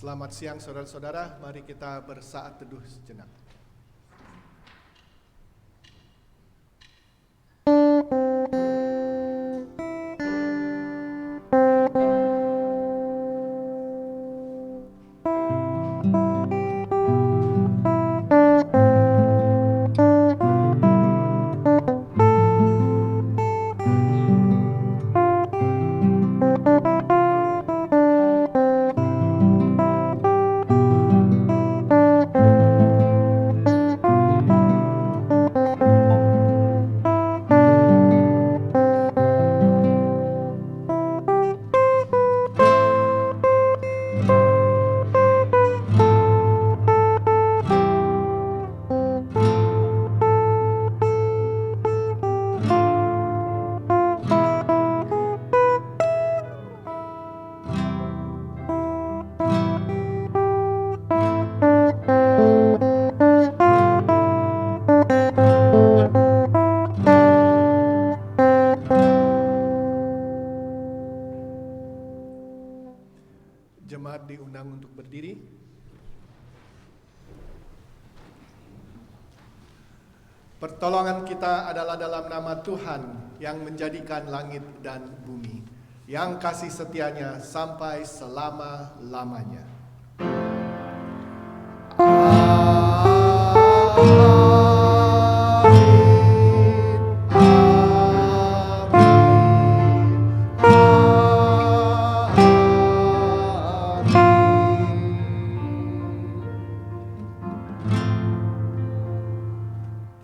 Selamat siang saudara-saudara, mari kita bersaat teduh sejenak. Jemaat diundang untuk berdiri. Pertolongan kita adalah dalam nama Tuhan yang menjadikan langit dan bumi, yang kasih setianya sampai selama-lamanya.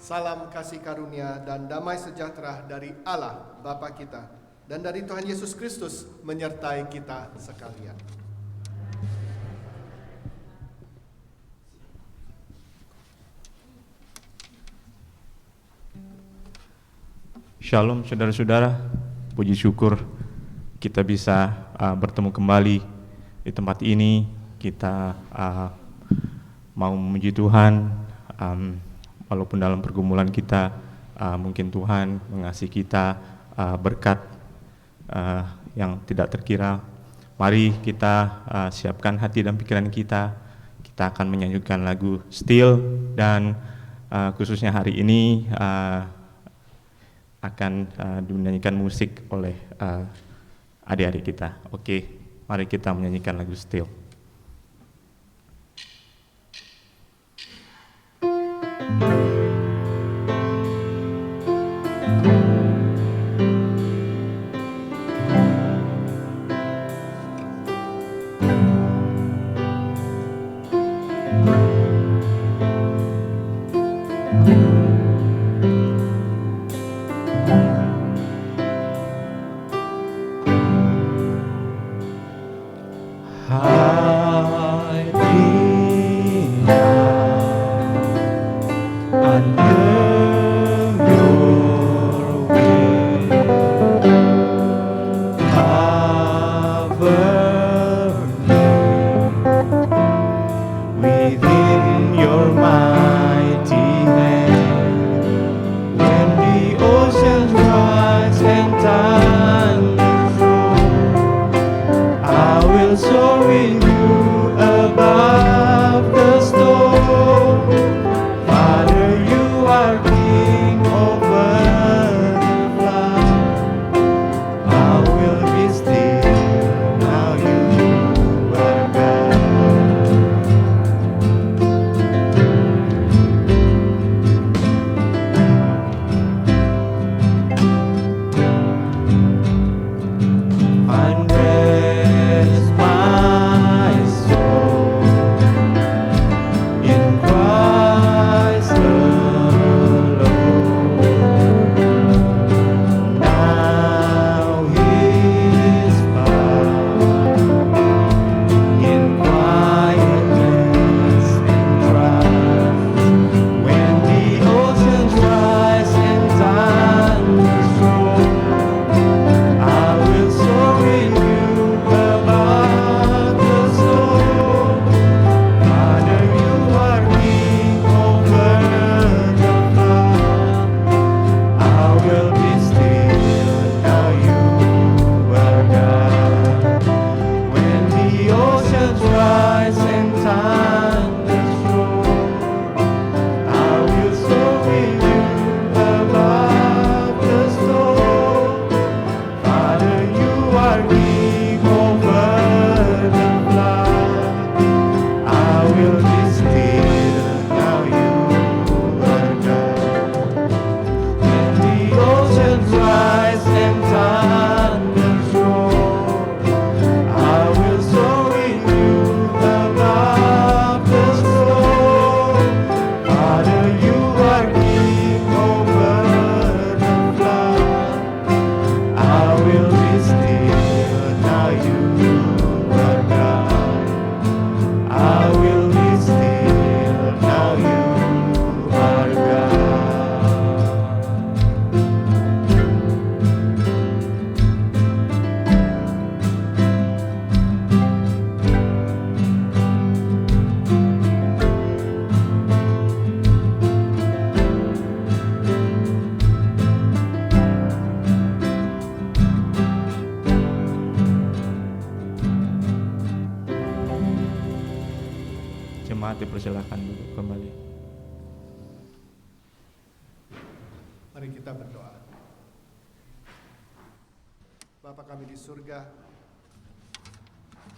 Salam kasih karunia dan damai sejahtera dari Allah Bapa kita dan dari Tuhan Yesus Kristus menyertai kita sekalian. Shalom saudara-saudara, puji syukur kita bisa bertemu kembali di tempat ini. Kita mau memuji Tuhan. Walaupun dalam pergumulan kita, mungkin Tuhan mengasihi kita berkat yang tidak terkira. Mari kita siapkan hati dan pikiran kita. Kita akan menyanyikan lagu Still, dan khususnya hari ini akan dinyanyikan musik oleh adik-adik kita. Oke, mari kita menyanyikan lagu Still. Rest my Mati persilahkan duduk kembali. Mari kita berdoa. Bapa kami di surga,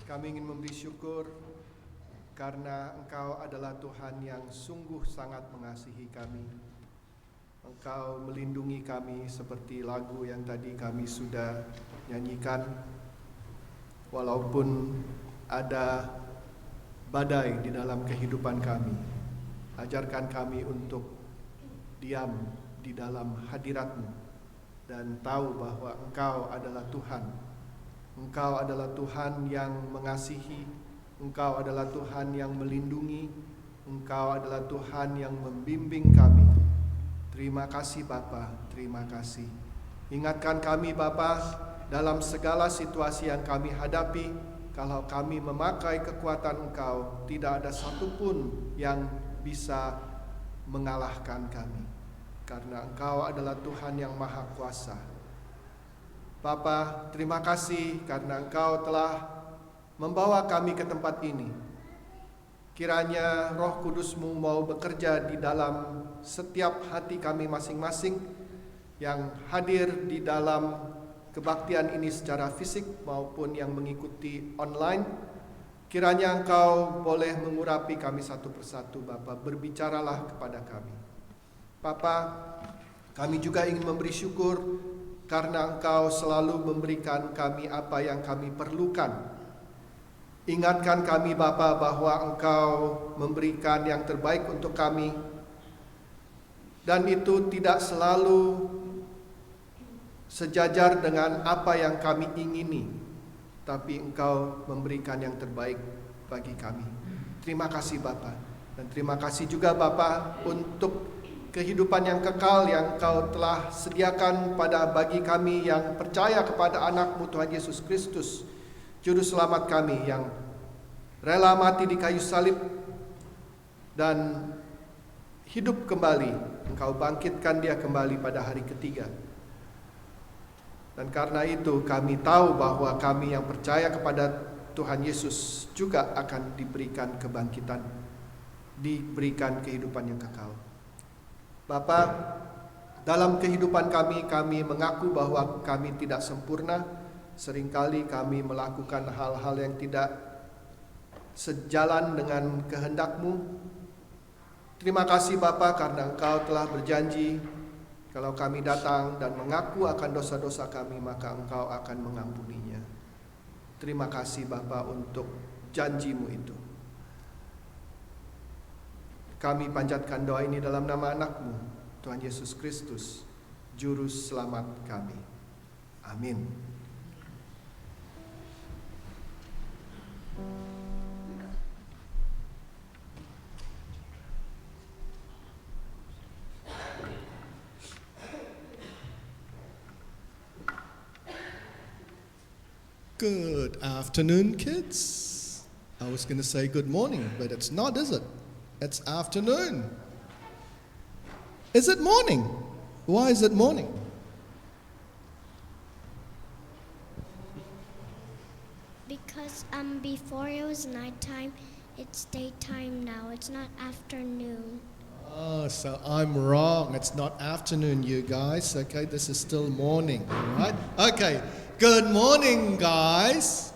kami ingin memberi syukur karena Engkau adalah Tuhan yang sungguh sangat mengasihi kami. Engkau melindungi kami seperti lagu yang tadi kami sudah nyanyikan. Walaupun ada badai di dalam kehidupan kami, ajarkan kami untuk diam di dalam hadirat-Mu dan tahu bahwa Engkau adalah Tuhan. Engkau adalah Tuhan yang mengasihi, Engkau adalah Tuhan yang melindungi, Engkau adalah Tuhan yang membimbing kami. Terima kasih Bapa, terima kasih. Ingatkan kami Bapa dalam segala situasi yang kami hadapi. Kalau kami memakai kekuatan Engkau, tidak ada satupun yang bisa mengalahkan kami. Karena Engkau adalah Tuhan yang Maha Kuasa. Bapa, terima kasih karena Engkau telah membawa kami ke tempat ini. Kiranya Roh Kudus-Mu mau bekerja di dalam setiap hati kami masing-masing yang hadir di dalam kebaktian ini secara fisik maupun yang mengikuti online. Kiranya Engkau boleh mengurapi kami satu persatu Bapa, berbicaralah kepada kami. Bapa, kami juga ingin memberi syukur karena Engkau selalu memberikan kami apa yang kami perlukan. Ingatkan kami Bapa bahwa Engkau memberikan yang terbaik untuk kami, dan itu tidak selalu sejajar dengan apa yang kami ingini, tapi Engkau memberikan yang terbaik bagi kami. Terima kasih Bapa, dan terima kasih juga Bapa untuk kehidupan yang kekal yang Engkau telah sediakan bagi kami yang percaya kepada anak-Mu Tuhan Yesus Kristus, Juru Selamat kami yang rela mati di kayu salib dan hidup kembali. Engkau bangkitkan Dia kembali pada hari ketiga. Dan karena itu kami tahu bahwa kami yang percaya kepada Tuhan Yesus juga akan diberikan kebangkitan, diberikan kehidupan yang kekal. Bapa, dalam kehidupan kami mengaku bahwa kami tidak sempurna. Seringkali kami melakukan hal-hal yang tidak sejalan dengan kehendak-Mu. Terima kasih Bapa karena Engkau telah berjanji, kalau kami datang dan mengaku akan dosa-dosa kami, maka Engkau akan mengampuninya. Terima kasih Bapa untuk janji-Mu itu. Kami panjatkan doa ini dalam nama anak-Mu, Tuhan Yesus Kristus, Juru Selamat kami. Amin. Good afternoon, kids. I was going to say good morning, but it's not, is it? It's afternoon. Is it morning? Why is it morning? Because before it was nighttime, it's daytime now. It's not afternoon. Oh, so I'm wrong. It's not afternoon, you guys. Okay, this is still morning, all right? Okay, good morning, guys.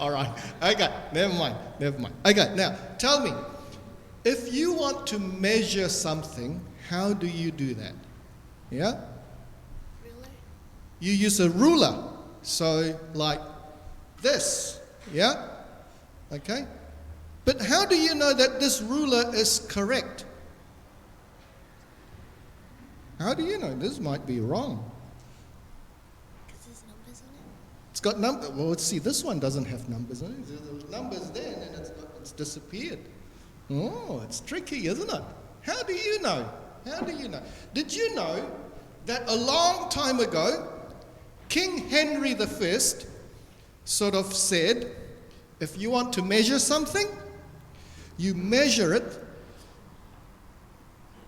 All right, okay, never mind. Okay, now, tell me, if you want to measure something, how do you do that? Yeah? Ruler? You use a ruler. So, like this, yeah? Okay? But how do you know that this ruler is correct? How do you know? This might be wrong. Because there's numbers on it. It's got numbers. Well, let's see. This one doesn't have numbers on it. There's numbers there, and then it's disappeared. Oh, it's tricky, isn't it? How do you know? How do you know? Did you know that a long time ago, King Henry I sort of said, if you want to measure something, you measure it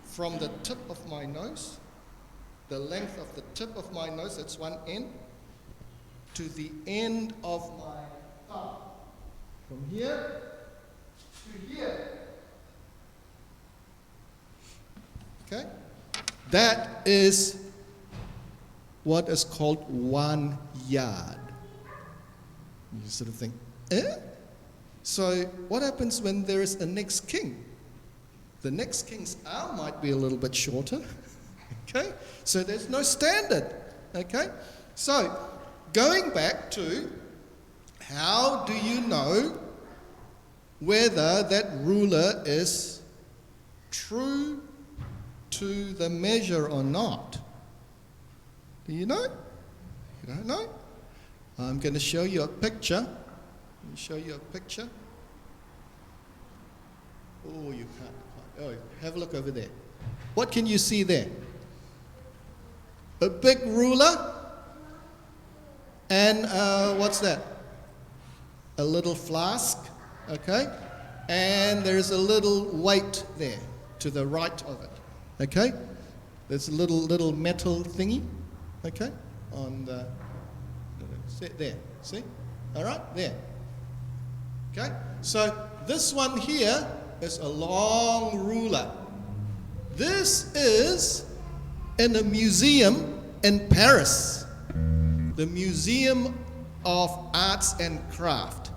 from the tip of my nose, the length of the tip of my nose, that's one end, to the end of my thumb. From here to here. Okay? That is what is called 1 yard. You sort of think, eh? So what happens when there is a next king? The next king's arm might be a little bit shorter. Okay? So there's no standard. Okay? So going back to how do you know whether that ruler is true to the measure or not? Do you know? You don't know? I'm going to show you a picture. Let me show you a picture. Oh, you can't quite. Oh, have a look over there. What can you see there? A big ruler. And what's that? A little flask. Okay? And there's a little weight there to the right of it. Okay? There's a little metal thingy. Okay? On the there. See? All right? There. Okay? So this one here is a long ruler. This is in a museum in Paris. The Museum of Arts and Craft.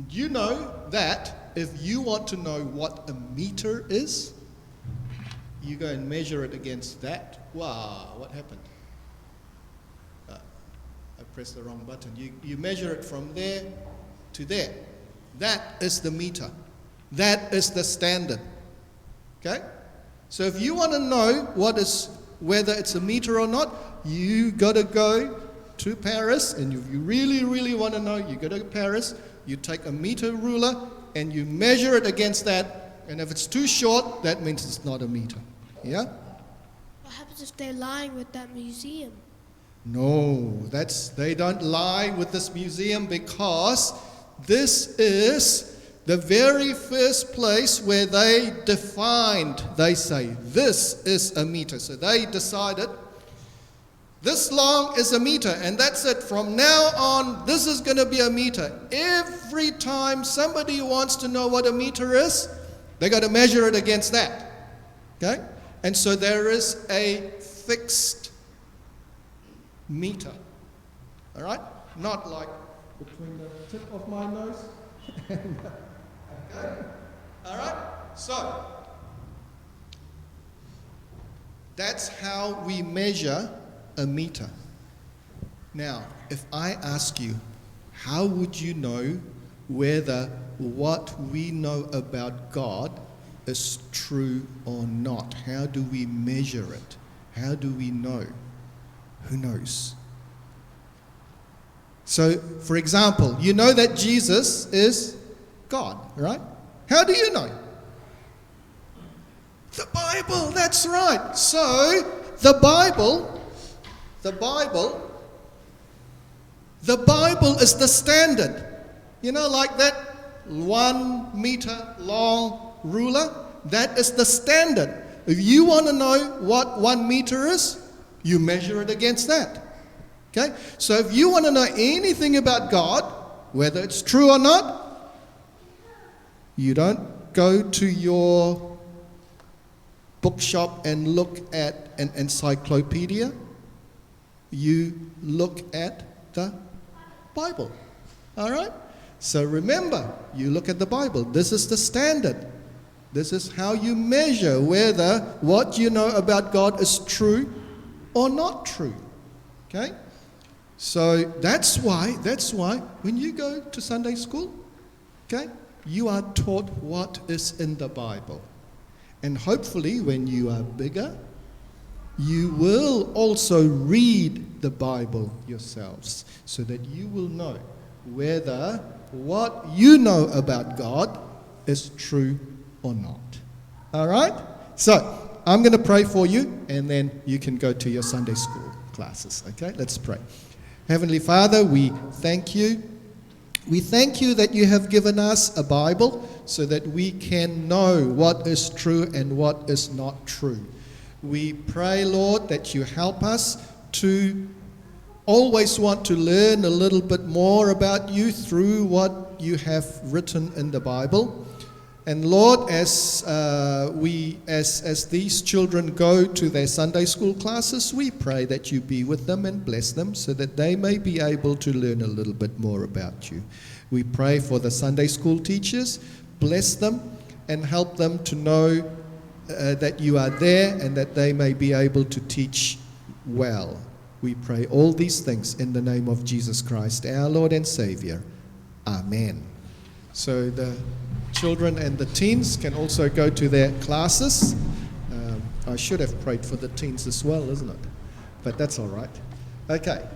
You know that if you want to know what a meter is, you go and measure it against that. Wow, what happened? I pressed the wrong button. You measure it from there to there. That is the meter. That is the standard. Okay? So if you want to know whether it's a meter or not, you got to go to Paris, and if you really, really want to know, you go to Paris, you take a meter ruler, and you measure it against that, and if it's too short, that means it's not a meter. Yeah? What happens if they're lying with that museum? No, they don't lie with this museum, because this is the very first place where they say, this is a meter. So they decided, this long is a meter, and that's it. From now on, this is going to be a meter. Every time somebody wants to know what a meter is, they got to measure it against that. Okay? And so there is a fixed meter. All right? Not like between the tip of my nose and okay? All right? So that's how we measure a meter. Now, if I ask you, how would you know whether what we know about God is true or not? How do we measure it? How do we know? Who knows? So, for example, you know that Jesus is God, right? How do you know? The Bible, that's right. So, the Bible is the standard. You know, like that 1 meter long ruler, that is the standard. If you want to know what 1 meter is, you measure it against that. Okay? So if you want to know anything about God, whether it's true or not, you don't go to your bookshop and look at an encyclopedia. You look at the Bible. All right? So remember, you look at the Bible. This is the standard. This is how you measure whether what you know about God is true or not true. Okay? So that's why when you go to Sunday school, okay, you are taught what is in the Bible. And hopefully when you are bigger, you will also read the Bible yourselves so that you will know whether what you know about God is true or not. All right? So, I'm going to pray for you, and then you can go to your Sunday school classes. Okay? Let's pray. Heavenly Father, we thank you. We thank you that you have given us a Bible so that we can know what is true and what is not true. We pray, Lord, that you help us to always want to learn a little bit more about you through what you have written in the Bible. And Lord, as these children go to their Sunday school classes, we pray that you be with them and bless them so that they may be able to learn a little bit more about you. We pray for the Sunday school teachers, bless them and help them to know that you are there and that they may be able to teach well. We pray all these things in the name of Jesus Christ, our Lord and Savior. Amen. So the children and the teens can also go to their classes. I should have prayed for the teens as well, isn't it? But that's all right. Okay.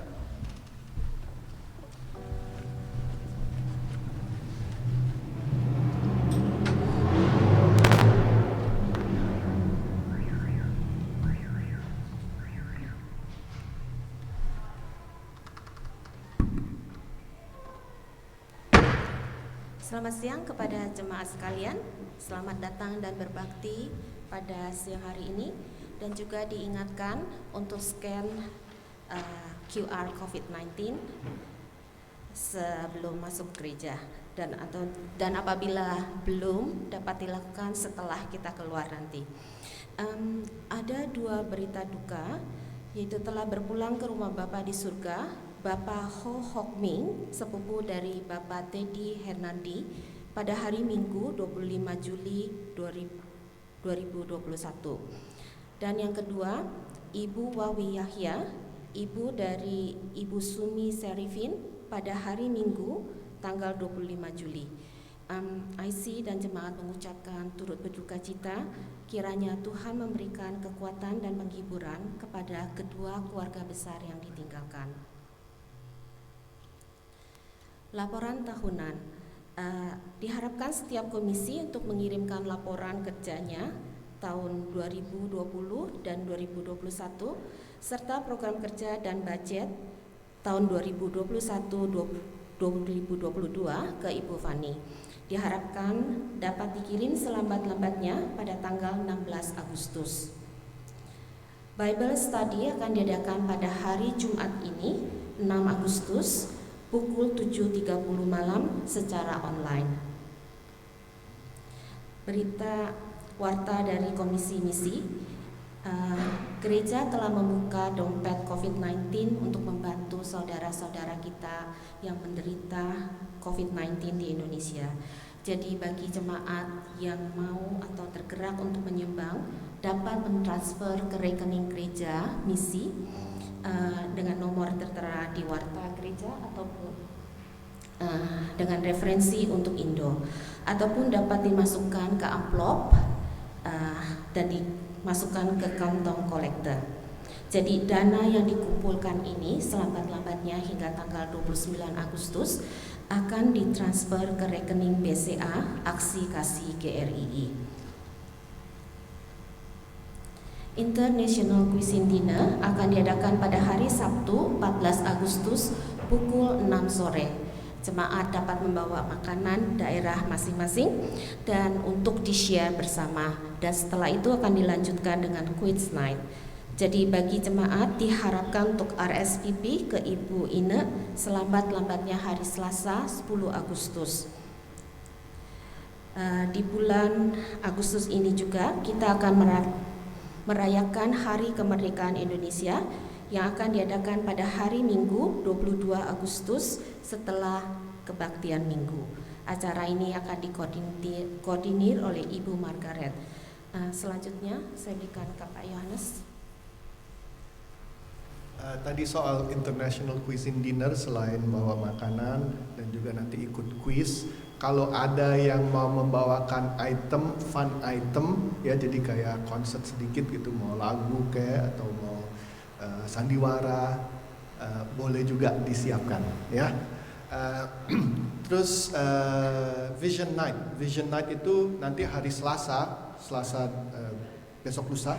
Selamat siang kepada jemaat sekalian. Selamat datang dan berbakti pada siang hari ini. Dan juga diingatkan untuk scan QR COVID-19 sebelum masuk gereja. Dan apabila belum, dapat dilakukan setelah kita keluar nanti. Ada 2 berita duka, yaitu telah berpulang ke rumah Bapa di surga Bapak Ho Hock Ming, sepupu dari Bapak Teddy Hernandi, pada hari Minggu 25 Juli 2021. Dan yang kedua, Ibu Wawi Yahya, ibu dari Ibu Sumi Serifin, pada hari Minggu tanggal 25 Juli. IC dan jemaat mengucapkan turut berduka cita, kiranya Tuhan memberikan kekuatan dan penghiburan kepada kedua keluarga besar yang ditinggalkan. Laporan tahunan. Diharapkan setiap komisi untuk mengirimkan laporan kerjanya tahun 2020 dan 2021 serta program kerja dan budget tahun 2021-2022 ke Ibu Fani. Diharapkan dapat dikirim selambat-lambatnya pada tanggal 16 Agustus. Bible study akan diadakan pada hari Jumat ini, 6 Agustus, pukul 7.30 malam secara online. Berita warta dari Komisi Misi, gereja telah membuka dompet COVID-19 untuk membantu saudara-saudara kita yang menderita COVID-19 di Indonesia. Jadi bagi jemaat yang mau atau tergerak untuk menyumbang, dapat mentransfer ke rekening gereja misi dengan nomor tertera di warta gereja ataupun dengan referensi untuk Indo, ataupun dapat dimasukkan ke amplop dan dimasukkan ke kantong kolektor. Jadi dana yang dikumpulkan ini selambat-lambatnya hingga tanggal 29 Agustus akan ditransfer ke rekening BCA Aksi Kasih GRII. International Cuisine Dinner akan diadakan pada hari Sabtu 14 Agustus pukul 6 sore. Jemaat dapat membawa makanan daerah masing-masing dan untuk di-share bersama, dan setelah itu akan dilanjutkan dengan quiz night. Jadi bagi jemaat diharapkan untuk RSVP ke Ibu Ine selambat-lambatnya hari Selasa 10 Agustus. Di bulan Agustus ini juga kita akan merayakan Hari Kemerdekaan Indonesia yang akan diadakan pada hari Minggu 22 Agustus setelah kebaktian Minggu. Acara ini akan dikoordinir oleh Ibu Margaret. Selanjutnya saya berikan ke Pak Yohanes. Tadi soal International Cuisine Dinner, selain bawa makanan dan juga nanti ikut quiz, kalau ada yang mau membawakan item, fun item, ya jadi kayak konser sedikit gitu, mau lagu kayak atau mau sandiwara, boleh juga disiapkan, ya. Terus Vision Night itu nanti hari Selasa besok lusa.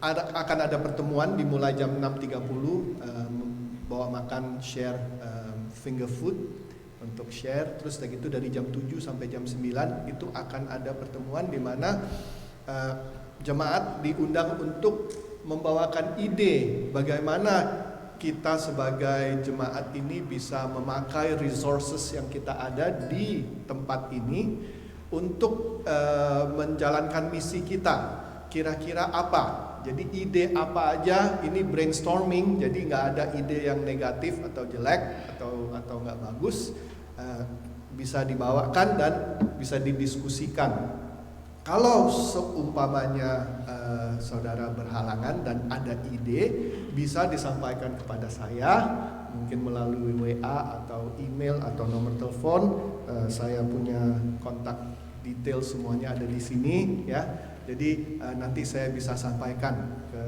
Akan ada pertemuan dimulai jam 6.30, bawa makan, share finger food untuk share. Terus begitu dari jam 7 sampai jam 9 itu akan ada pertemuan di mana jemaat diundang untuk membawakan ide bagaimana kita sebagai jemaat ini bisa memakai resources yang kita ada di tempat ini untuk menjalankan misi kita. Kira-kira apa? Jadi ide apa aja, ini brainstorming, jadi nggak ada ide yang negatif atau jelek atau nggak bagus, bisa dibawakan dan bisa didiskusikan. Kalau seumpamanya saudara berhalangan dan ada ide, bisa disampaikan kepada saya, mungkin melalui WA atau email atau nomor telepon. Saya punya kontak detail semuanya ada di sini ya. Jadi nanti saya bisa sampaikan ke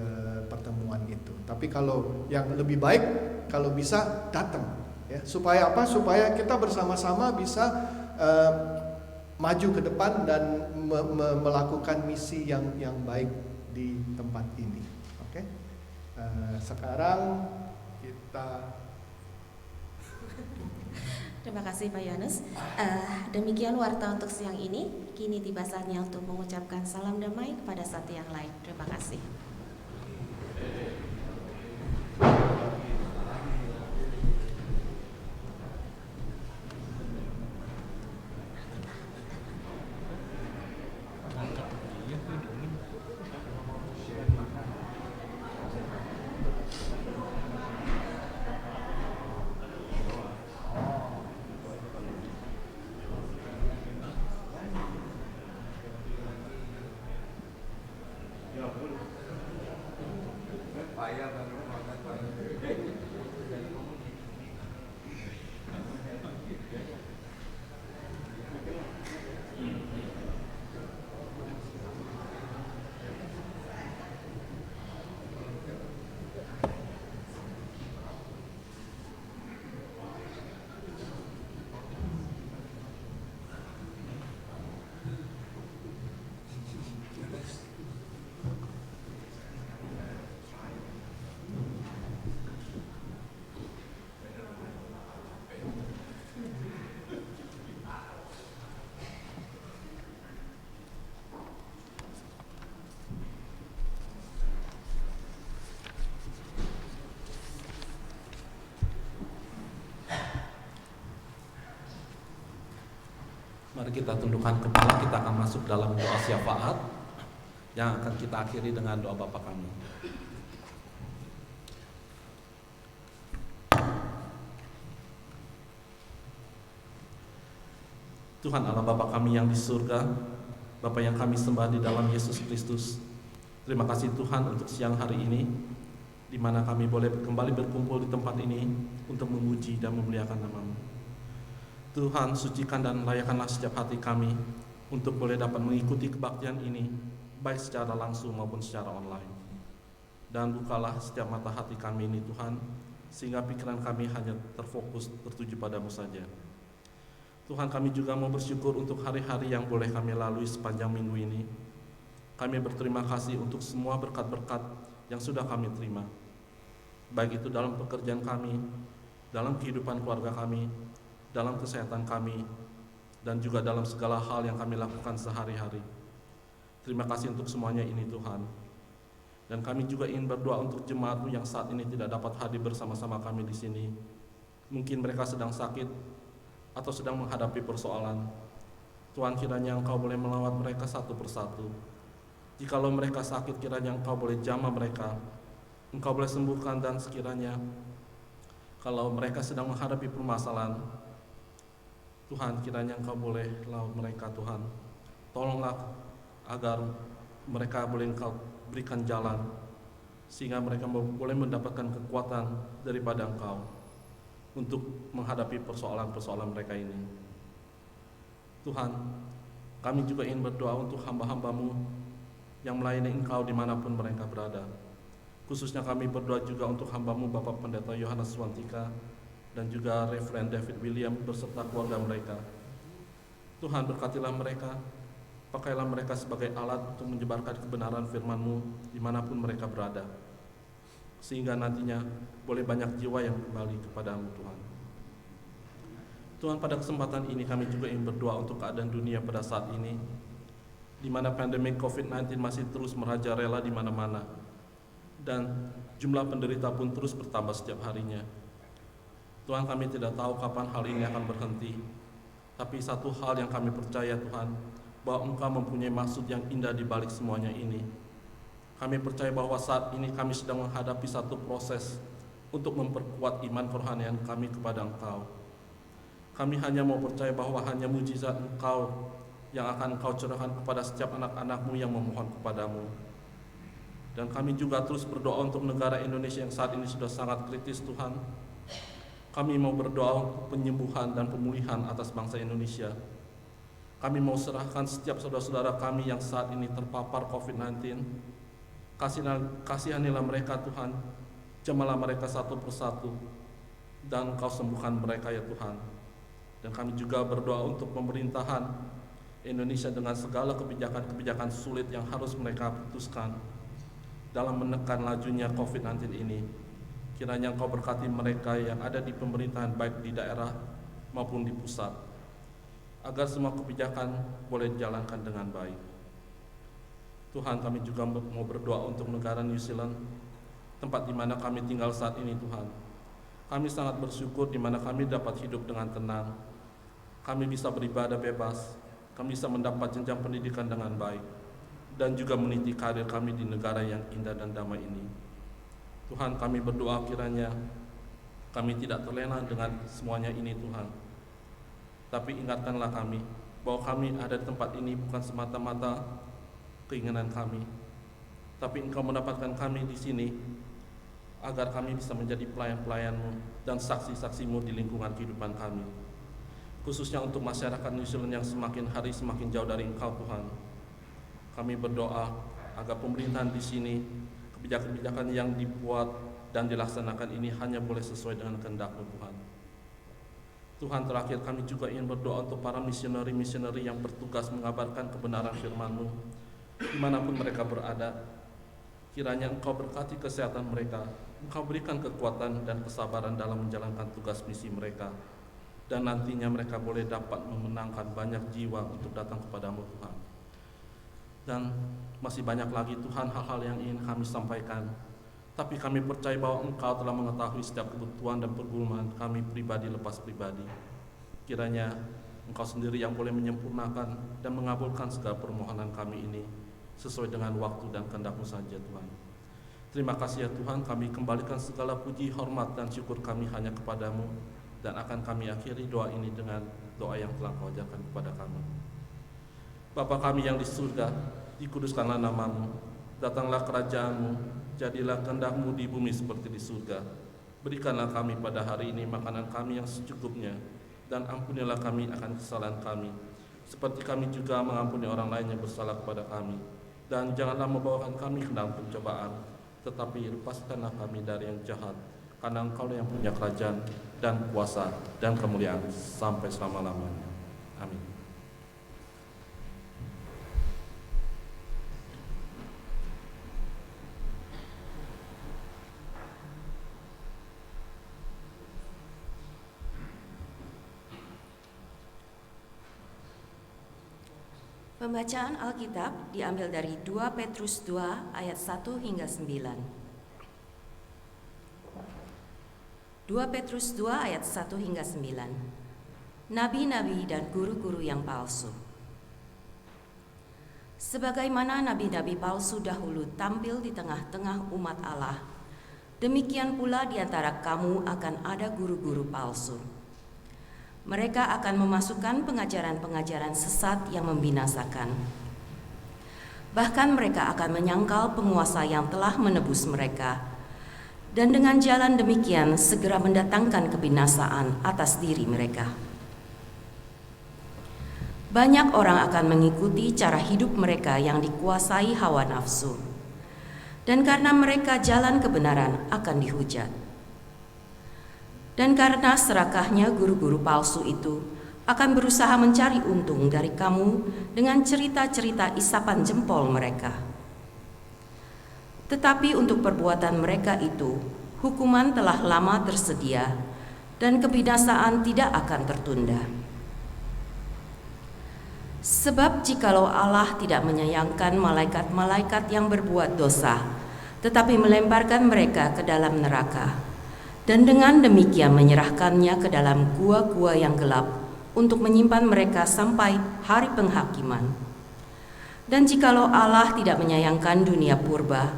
pertemuan itu. Tapi kalau yang lebih baik, kalau bisa datang ya. Supaya apa? Supaya kita bersama-sama bisa maju ke depan dan melakukan misi yang baik di tempat ini. Oke. Sekarang kita Terima kasih Pak Yohanes. Demikian warta untuk siang ini. Kini tiba saatnya untuk mengucapkan salam damai kepada satu yang lain. Terima kasih. Mari kita tundukkan kepala, kita akan masuk dalam doa syafaat yang akan kita akhiri dengan doa Bapa kami. Tuhan Allah Bapa kami yang di surga, Bapa yang kami sembah di dalam Yesus Kristus, terima kasih Tuhan untuk siang hari ini, di mana kami boleh kembali berkumpul di tempat ini untuk memuji dan memuliakan nama-Mu. Tuhan, sucikan dan layakkanlah setiap hati kami untuk boleh dapat mengikuti kebaktian ini, baik secara langsung maupun secara online. Dan bukalah setiap mata hati kami ini Tuhan, sehingga pikiran kami hanya terfokus tertuju padamu saja. Tuhan, kami juga mau bersyukur untuk hari-hari yang boleh kami lalui sepanjang minggu ini. Kami berterima kasih untuk semua berkat-berkat yang sudah kami terima, baik itu dalam pekerjaan kami, dalam kehidupan keluarga kami, dalam kesehatan kami, dan juga dalam segala hal yang kami lakukan sehari-hari. Terima kasih untuk semuanya ini Tuhan. Dan kami juga ingin berdoa untuk jemaat-Mu yang saat ini tidak dapat hadir bersama-sama kami di sini. Mungkin mereka sedang sakit atau sedang menghadapi persoalan. Tuhan, kiranya Engkau boleh melawat mereka satu persatu. Jikalau mereka sakit, kiranya Engkau boleh jamah mereka, Engkau boleh sembuhkan, dan sekiranya kalau mereka sedang menghadapi permasalahan, Tuhan, kiranya Engkau boleh laut mereka Tuhan. Tolonglah agar mereka boleh Engkau berikan jalan, sehingga mereka boleh mendapatkan kekuatan daripada Engkau untuk menghadapi persoalan-persoalan mereka ini. Tuhan, kami juga ingin berdoa untuk hamba-hamba-Mu yang melayani Engkau dimanapun mereka berada. Khususnya kami berdoa juga untuk hamba-Mu Bapak Pendeta Yohanes Swantika dan juga Reverend David William beserta keluarga mereka. Tuhan, berkatilah mereka, pakailah mereka sebagai alat untuk menyebarkan kebenaran firman-Mu dimanapun mereka berada, sehingga nantinya boleh banyak jiwa yang kembali kepada-Mu Tuhan. Tuhan, pada kesempatan ini kami juga ingin berdoa untuk keadaan dunia pada saat ini, di mana pandemi COVID-19 masih terus merajalela di mana-mana, dan Jumlah penderita pun terus bertambah setiap harinya. Tuhan, kami tidak tahu kapan hal ini akan berhenti. Tapi satu hal yang kami percaya Tuhan, bahwa Engkau mempunyai maksud yang indah di balik semuanya ini. Kami percaya bahwa saat ini kami sedang menghadapi satu proses untuk memperkuat iman kerohanian kami kepada Engkau. Kami hanya mau percaya bahwa hanya mujizat Engkau yang akan Engkau curahkan kepada setiap anak-anak-Mu yang memohon kepadamu. Dan kami juga terus berdoa untuk negara Indonesia yang saat ini sudah sangat kritis Tuhan. Kami mau berdoa untuk penyembuhan dan pemulihan atas bangsa Indonesia. Kami mau serahkan setiap saudara-saudara kami yang saat ini terpapar COVID-19. Kasihanilah mereka Tuhan, jamalah mereka satu persatu, dan Engkau sembuhkan mereka ya Tuhan. Dan kami juga berdoa untuk pemerintahan Indonesia dengan segala kebijakan-kebijakan sulit yang harus mereka putuskan dalam menekan lajunya COVID-19 ini. Kiranya Engkau berkati mereka yang ada di pemerintahan baik di daerah maupun di pusat, agar semua kebijakan boleh dijalankan dengan baik. Tuhan, kami juga mau berdoa untuk negara New Zealand, tempat di mana kami tinggal saat ini Tuhan. Kami sangat bersyukur di mana kami dapat hidup dengan tenang. Kami bisa beribadah bebas, kami bisa mendapat jenjang pendidikan dengan baik, dan juga meniti karir kami di negara yang indah dan damai ini. Tuhan, kami berdoa kiranya kami tidak terlena dengan semuanya ini Tuhan. Tapi ingatkanlah kami bahwa kami ada di tempat ini bukan semata-mata keinginan kami, tapi Engkau mendapatkan kami di sini agar kami bisa menjadi pelayan-pelayan-Mu dan saksi-saksi-Mu di lingkungan kehidupan kami. Khususnya untuk masyarakat New Zealand yang semakin hari semakin jauh dari Engkau Tuhan. Kami berdoa agar pemerintahan di sini, kebijakan-kebijakan yang dibuat dan dilaksanakan ini hanya boleh sesuai dengan kehendak-Mu Tuhan. Tuhan, terakhir kami juga ingin berdoa untuk para misioneri-misioneri yang bertugas mengabarkan kebenaran firman-Mu dimanapun mereka berada. Kiranya Engkau berkati kesehatan mereka, Engkau berikan kekuatan dan kesabaran dalam menjalankan tugas misi mereka, dan nantinya mereka boleh dapat memenangkan banyak jiwa untuk datang kepadamu Tuhan. Dan masih banyak lagi Tuhan hal-hal yang ingin kami sampaikan, tapi kami percaya bahwa Engkau telah mengetahui setiap kebutuhan dan pergumulan kami pribadi lepas pribadi. Kiranya Engkau sendiri yang boleh menyempurnakan dan mengabulkan segala permohonan kami ini sesuai dengan waktu dan kehendak-Mu saja Tuhan. Terima kasih ya Tuhan, kami kembalikan segala puji, hormat dan syukur kami hanya kepadamu, dan akan kami akhiri doa ini dengan doa yang telah Kau ajarkan kepada kami. Bapa kami yang di surga, dikuduskanlah nama-Mu, datanglah kerajaan-Mu, jadilah kehendak-Mu di bumi seperti di surga. Berikanlah kami pada hari ini makanan kami yang secukupnya, dan ampunilah kami akan kesalahan kami, seperti kami juga mengampuni orang lain yang bersalah kepada kami. Dan janganlah membawakan kami ke dalam pencobaan, tetapi lepaskanlah kami dari yang jahat, karena Engkau yang punya kerajaan dan kuasa dan kemuliaan sampai selama-lamanya. Amin. Pembacaan Alkitab diambil dari 2 Petrus 2 ayat 1 hingga 9. 2 Petrus 2 ayat 1 hingga 9. Nabi-nabi dan guru-guru yang palsu. Sebagaimana nabi-nabi palsu dahulu tampil di tengah-tengah umat Allah, demikian pula di antara kamu akan ada guru-guru palsu. Mereka akan memasukkan pengajaran-pengajaran sesat yang membinasakan. Bahkan mereka akan menyangkal penguasa yang telah menebus mereka, dan dengan jalan demikian segera mendatangkan kebinasaan atas diri mereka. Banyak orang akan mengikuti cara hidup mereka yang dikuasai hawa nafsu, dan karena mereka jalan kebenaran akan dihujat. Dan karena serakahnya guru-guru palsu itu akan berusaha mencari untung dari kamu dengan cerita-cerita isapan jempol mereka. Tetapi untuk perbuatan mereka itu, hukuman telah lama tersedia dan kebinasaan tidak akan tertunda. Sebab jikalau Allah tidak menyayangkan malaikat-malaikat yang berbuat dosa, tetapi melemparkan mereka ke dalam neraka, dan dengan demikian menyerahkannya ke dalam gua-gua yang gelap untuk menyimpan mereka sampai hari penghakiman. Dan jikalau Allah tidak menyayangkan dunia purba,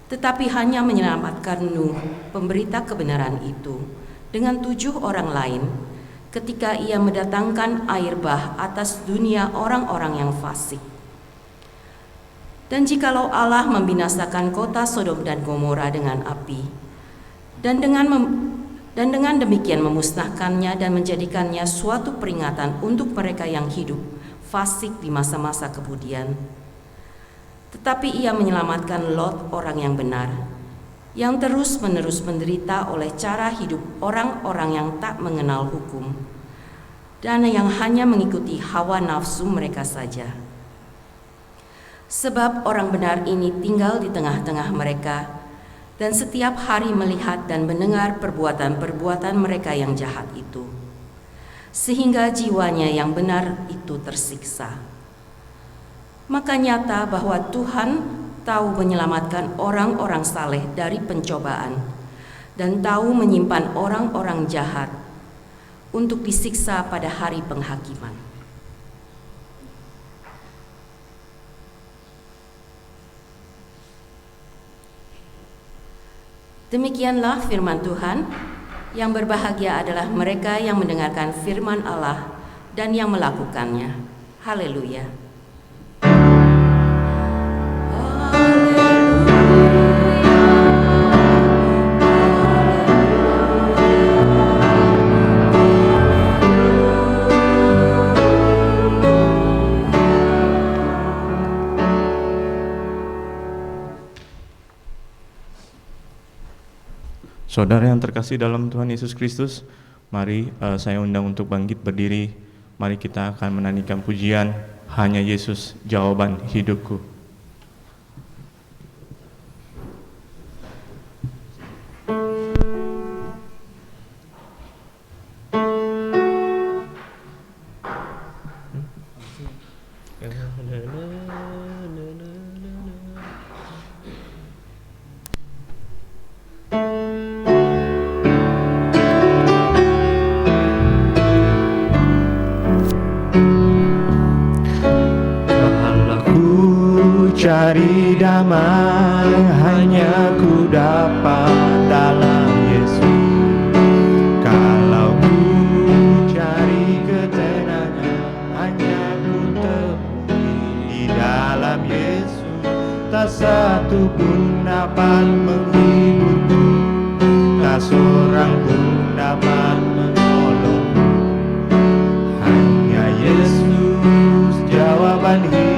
tetapi hanya menyelamatkan Nuh, pemberita kebenaran itu, dengan 7 orang lain, ketika Ia mendatangkan air bah atas dunia orang-orang yang fasik. Dan jikalau Allah membinasakan kota Sodom dan Gomora dengan api, dan dengan demikian memusnahkannya dan menjadikannya suatu peringatan untuk mereka yang hidup fasik di masa-masa kemudian, tetapi Ia menyelamatkan Lot, orang yang benar, yang terus-menerus menderita oleh cara hidup orang-orang yang tak mengenal hukum dan yang hanya mengikuti hawa nafsu mereka saja. Sebab orang benar ini tinggal di tengah-tengah mereka dan setiap hari melihat dan mendengar perbuatan-perbuatan mereka yang jahat itu, sehingga jiwanya yang benar itu tersiksa. Maka nyata bahwa Tuhan tahu menyelamatkan orang-orang saleh dari pencobaan dan tahu menyimpan orang-orang jahat untuk disiksa pada hari penghakiman. Demikianlah firman Tuhan. Yang berbahagia adalah mereka yang mendengarkan firman Allah dan yang melakukannya. Haleluya. Saudara yang terkasih dalam Tuhan Yesus Kristus, mari saya undang untuk bangkit berdiri. Mari kita akan menyanyikan pujian Hanya Yesus Jawaban Hidupku. Cari damai hanya ku dapat dalam Yesus. Kalau ku cari ketenangan hanya ku temui di dalam Yesus. Tak satu pun dapat menghiburku, tak seorang pun dapat menolongku. Hanya Yesus jawaban hidup.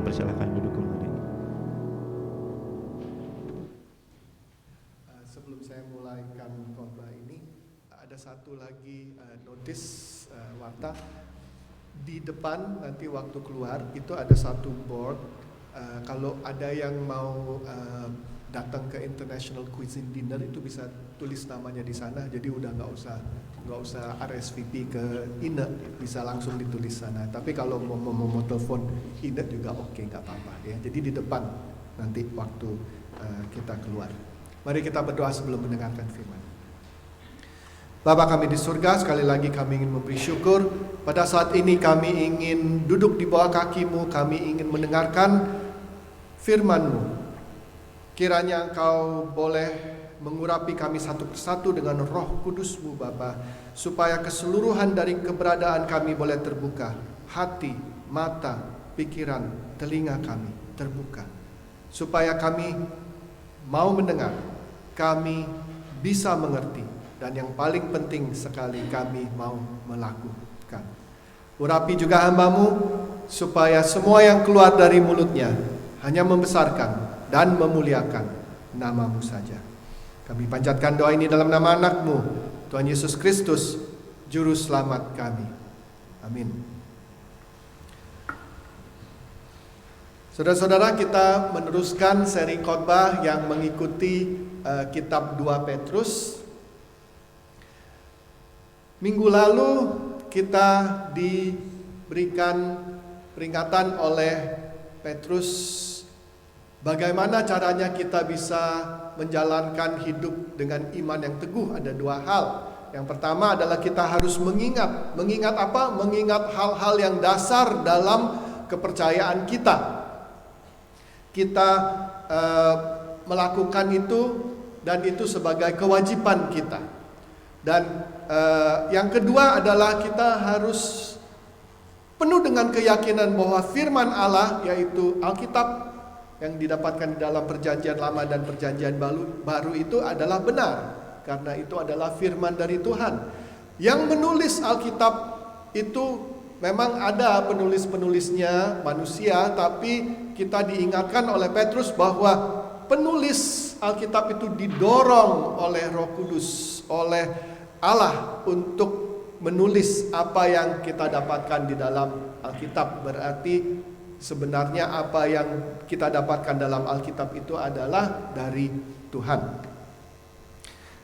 persilakan duduk kembali. Sebelum saya mulaikan khotbah ini, ada satu lagi notis warta. Di depan nanti waktu keluar itu ada satu board. Kalau ada yang mau datang ke International Cuisine Dinner itu bisa tulis namanya di sana. Jadi udah nggak usah RSVP ke Ine, bisa langsung ditulis sana. Tapi kalau mau telepon Ine juga oke, nggak apa-apa ya. Jadi di depan nanti waktu kita keluar. Mari kita berdoa sebelum mendengarkan firman. Bapa kami di surga, sekali lagi kami ingin memberi syukur. Pada saat ini kami ingin duduk di bawah kaki-Mu, kami ingin mendengarkan firman-Mu. Kiranya Engkau boleh mengurapi kami satu persatu dengan Roh Kudus-Mu Bapa, supaya keseluruhan dari keberadaan kami boleh terbuka. Hati, mata, pikiran, telinga kami terbuka. Supaya kami mau mendengar, kami bisa mengerti. Dan yang paling penting sekali kami mau melakukan. Urapi juga hamba-Mu supaya semua yang keluar dari mulutnya hanya membesarkan dan memuliakan nama-Mu saja. Kami panjatkan doa ini dalam nama anak-Mu, Tuhan Yesus Kristus, Juru Selamat kami. Amin. Saudara-saudara, kita meneruskan seri khotbah yang mengikuti kitab 2 Petrus. Minggu lalu kita diberikan peringatan oleh Petrus bagaimana caranya kita bisa menjalankan hidup dengan iman yang teguh. Ada dua hal. Yang pertama adalah kita harus mengingat. Mengingat apa? Mengingat hal-hal yang dasar dalam kepercayaan kita. Kita melakukan itu dan itu sebagai kewajiban kita. Dan yang kedua adalah kita harus penuh dengan keyakinan bahwa firman Allah, yaitu Alkitab yang didapatkan di dalam perjanjian lama dan perjanjian baru itu adalah benar. Karena itu adalah firman dari Tuhan. Yang menulis Alkitab itu memang ada penulis-penulisnya manusia, tapi kita diingatkan oleh Petrus bahwa penulis Alkitab itu didorong oleh Roh Kudus, oleh Allah untuk menulis apa yang kita dapatkan di dalam Alkitab. Berarti sebenarnya apa yang kita dapatkan dalam Alkitab itu adalah dari Tuhan.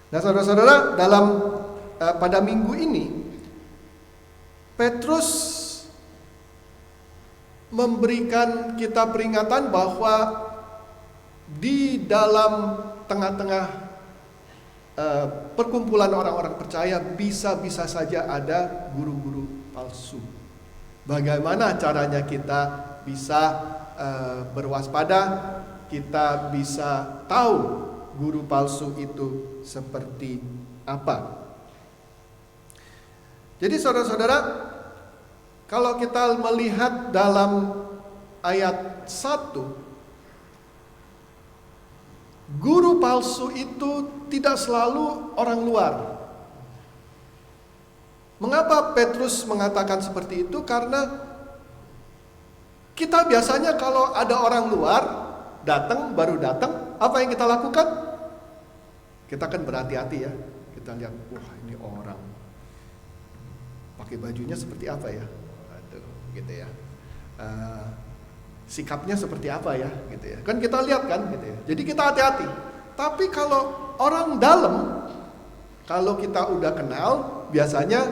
Nah, saudara-saudara, pada minggu ini Petrus memberikan kita peringatan bahwa di dalam tengah-tengah perkumpulan orang-orang percaya bisa saja ada guru-guru palsu. Bagaimana caranya kita bisa berwaspada, kita bisa tahu guru palsu itu seperti apa. Jadi saudara-saudara, kalau kita melihat dalam ayat 1, guru palsu itu tidak selalu orang luar. Mengapa Petrus mengatakan seperti itu? Karena kita biasanya kalau ada orang luar baru datang, apa yang kita lakukan? Kita kan berhati-hati ya. Kita lihat, wah ini orang pakai bajunya seperti apa ya? Aduh, gitu ya. Sikapnya seperti apa ya, gitu ya. Kan kita lihat kan, gitu ya. Jadi kita hati-hati. Tapi kalau orang dalam, kalau kita udah kenal, biasanya,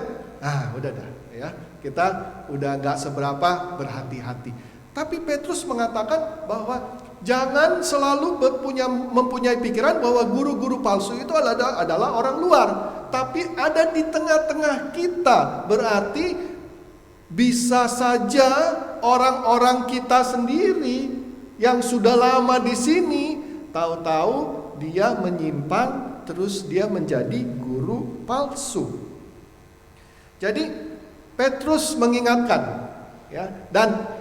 udah dah, ya. Kita udah nggak seberapa berhati-hati. Tapi Petrus mengatakan bahwa jangan selalu mempunyai pikiran bahwa guru-guru palsu itu adalah orang luar, tapi ada di tengah-tengah kita. Berarti bisa saja orang-orang kita sendiri yang sudah lama di sini, tahu-tahu dia menyimpang, terus dia menjadi guru palsu. Jadi Petrus mengingatkan, ya, dan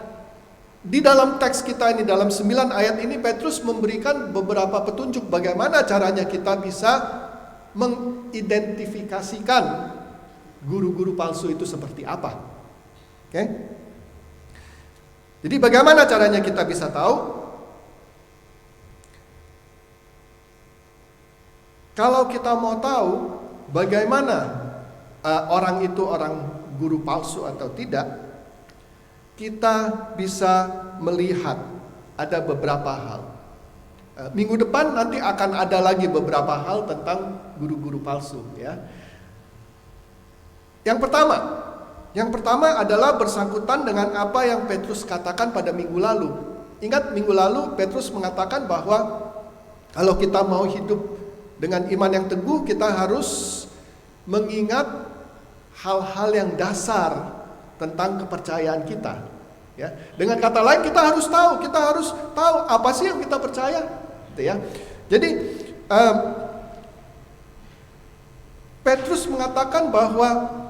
di dalam teks kita ini, dalam 9 ayat ini, Petrus memberikan beberapa petunjuk bagaimana caranya kita bisa mengidentifikasikan guru-guru palsu itu seperti apa. Oke? Jadi bagaimana caranya kita bisa tahu? Kalau kita mau tahu bagaimana orang itu orang guru palsu atau tidak, kita bisa melihat ada beberapa hal. Minggu depan nanti akan ada lagi beberapa hal tentang guru-guru palsu, ya. Yang pertama adalah bersangkutan dengan apa yang Petrus katakan pada minggu lalu. Ingat minggu lalu Petrus mengatakan bahwa kalau kita mau hidup dengan iman yang teguh, kita harus mengingat hal-hal yang dasar tentang kepercayaan kita. Ya, dengan kata lain kita harus tahu apa sih yang kita percaya. Gitu ya. Jadi Petrus mengatakan bahwa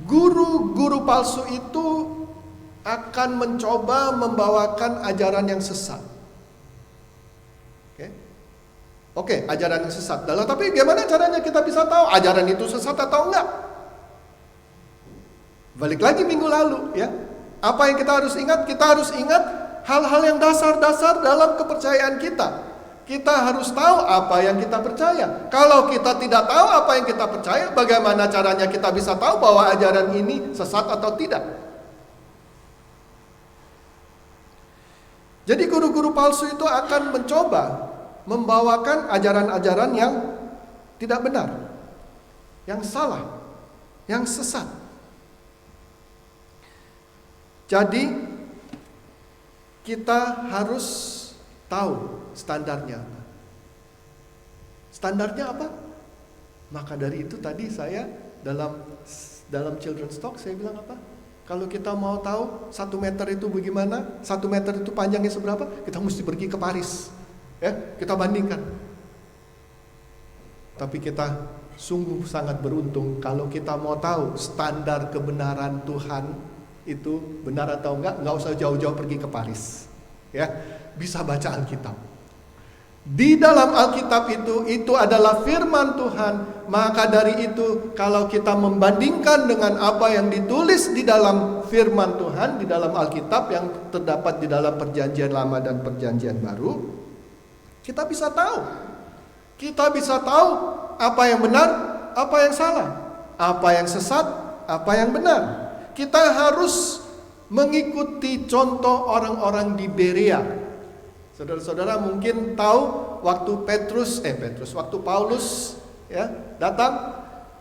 guru-guru palsu itu akan mencoba membawakan ajaran yang sesat. Oke, ajaran yang sesat. Tapi gimana caranya kita bisa tahu ajaran itu sesat atau enggak? Balik lagi minggu lalu, ya. Apa yang kita harus ingat? Kita harus ingat hal-hal yang dasar-dasar dalam kepercayaan kita. Kita harus tahu apa yang kita percaya. Kalau kita tidak tahu apa yang kita percaya, bagaimana caranya kita bisa tahu bahwa ajaran ini sesat atau tidak? Jadi guru-guru palsu itu akan mencoba membawakan ajaran-ajaran yang tidak benar, yang salah, yang sesat. Jadi kita harus tahu standarnya apa. Standarnya apa? Maka dari itu tadi saya dalam children's talk saya bilang apa? Kalau kita mau tahu 1 meter itu bagaimana, 1 meter itu panjangnya seberapa, kita mesti pergi ke Paris. Ya, kita bandingkan. Tapi kita sungguh sangat beruntung kalau kita mau tahu standar kebenaran Tuhan itu benar atau enggak usah jauh-jauh pergi ke Paris. Ya, bisa baca Alkitab. Di dalam Alkitab itu adalah firman Tuhan. Maka dari itu kalau kita membandingkan dengan apa yang ditulis di dalam firman Tuhan di dalam Alkitab yang terdapat di dalam Perjanjian Lama dan Perjanjian Baru, kita bisa tahu. Kita bisa tahu apa yang benar, apa yang salah, apa yang sesat, apa yang benar. Kita harus mengikuti contoh orang-orang di Berea. Saudara-saudara mungkin tahu waktu waktu Paulus ya datang,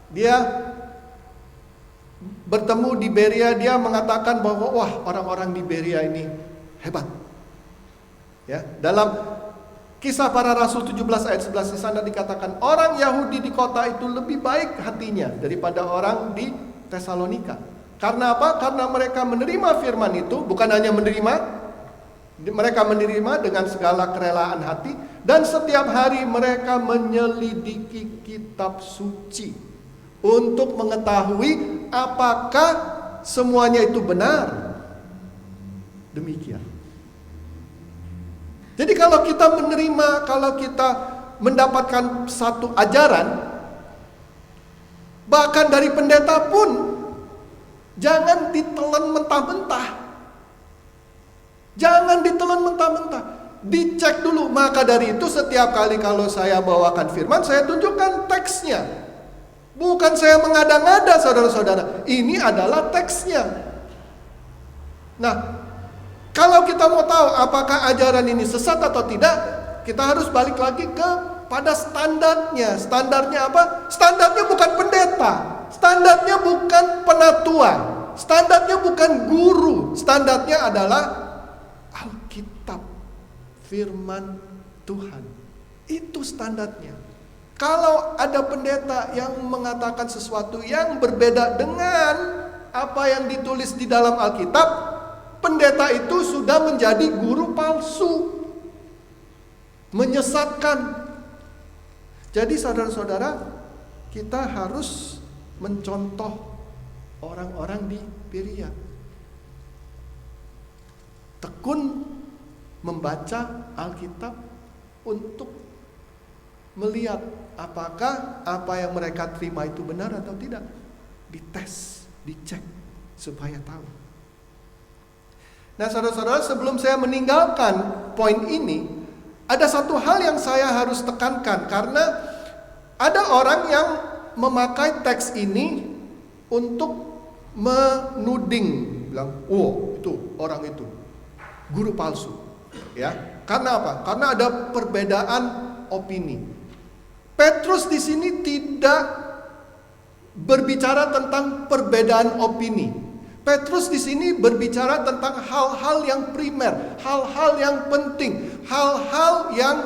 dia bertemu di Berea, dia mengatakan bahwa wah, orang-orang di Berea ini hebat. Ya, dalam Kisah Para Rasul 17 ayat 11 di sana dikatakan orang Yahudi di kota itu lebih baik hatinya daripada orang di Tesalonika. Karena apa? Karena mereka menerima firman itu, bukan hanya menerima, mereka menerima dengan segala kerelaan hati, dan setiap hari mereka menyelidiki kitab suci untuk mengetahui apakah semuanya itu benar. Demikian. Jadi kalau kita menerima, kalau kita mendapatkan satu ajaran, bahkan dari pendeta pun, jangan ditelan mentah-mentah. Jangan ditelan mentah-mentah. Dicek dulu. Maka dari itu setiap kali kalau saya bawakan firman, saya tunjukkan teksnya. Bukan saya mengada-ngada, saudara-saudara. Ini adalah teksnya. Nah, kalau kita mau tahu apakah ajaran ini sesat atau tidak, kita harus balik lagi pada standarnya. Standarnya apa? Standarnya bukan pendeta. Standarnya bukan penatua. Standarnya bukan guru. Standarnya adalah Alkitab, firman Tuhan. Itu standarnya. Kalau ada pendeta yang mengatakan sesuatu yang berbeda dengan apa yang ditulis di dalam Alkitab, pendeta itu sudah menjadi guru palsu, menyesatkan. Jadi saudara-saudara, kita harus mencontoh orang-orang di Berea. Tekun membaca Alkitab untuk melihat apakah apa yang mereka terima itu benar atau tidak. Dites, dicek supaya tahu. Nah, saudara-saudara, sebelum saya meninggalkan poin ini, ada satu hal yang saya harus tekankan, karena ada orang yang memakai teks ini untuk menuding, bilang, oh itu orang itu guru palsu, ya. Karena apa? Karena ada perbedaan opini. Petrus di sini tidak berbicara tentang perbedaan opini. Petrus di sini berbicara tentang hal-hal yang primer, hal-hal yang penting, hal-hal yang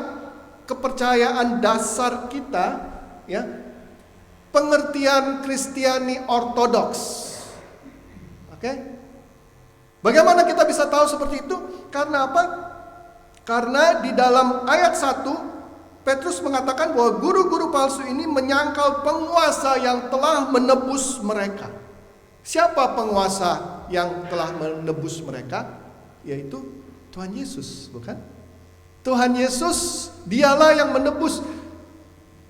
kepercayaan dasar kita, ya. Pengertian Kristiani ortodoks. Oke? Bagaimana kita bisa tahu seperti itu? Karena apa? Karena di dalam ayat 1 Petrus mengatakan bahwa guru-guru palsu ini menyangkal penguasa yang telah menebus mereka. Siapa penguasa yang telah menebus mereka? Yaitu Tuhan Yesus, bukan? Tuhan Yesus, dialah yang menebus.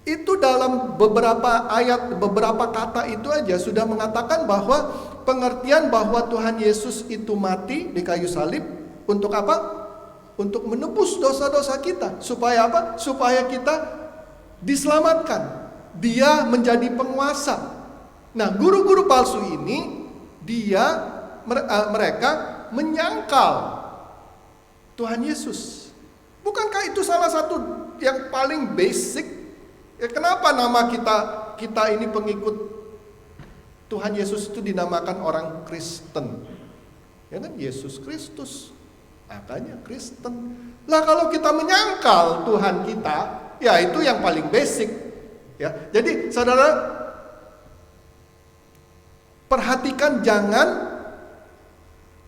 Itu dalam beberapa ayat, beberapa kata itu aja sudah mengatakan bahwa pengertian bahwa Tuhan Yesus itu mati di kayu salib untuk apa? Untuk menebus dosa-dosa kita. Supaya apa? Supaya kita diselamatkan. Dia menjadi penguasa. Nah, guru-guru palsu ini, mereka menyangkal Tuhan Yesus. Bukankah itu salah satu yang paling basic? Ya, kenapa nama kita ini pengikut Tuhan Yesus itu dinamakan orang Kristen? Ya kan, Yesus Kristus, makanya Kristen. Lah kalau kita menyangkal Tuhan kita, ya itu yang paling basic. Ya, jadi saudara perhatikan, jangan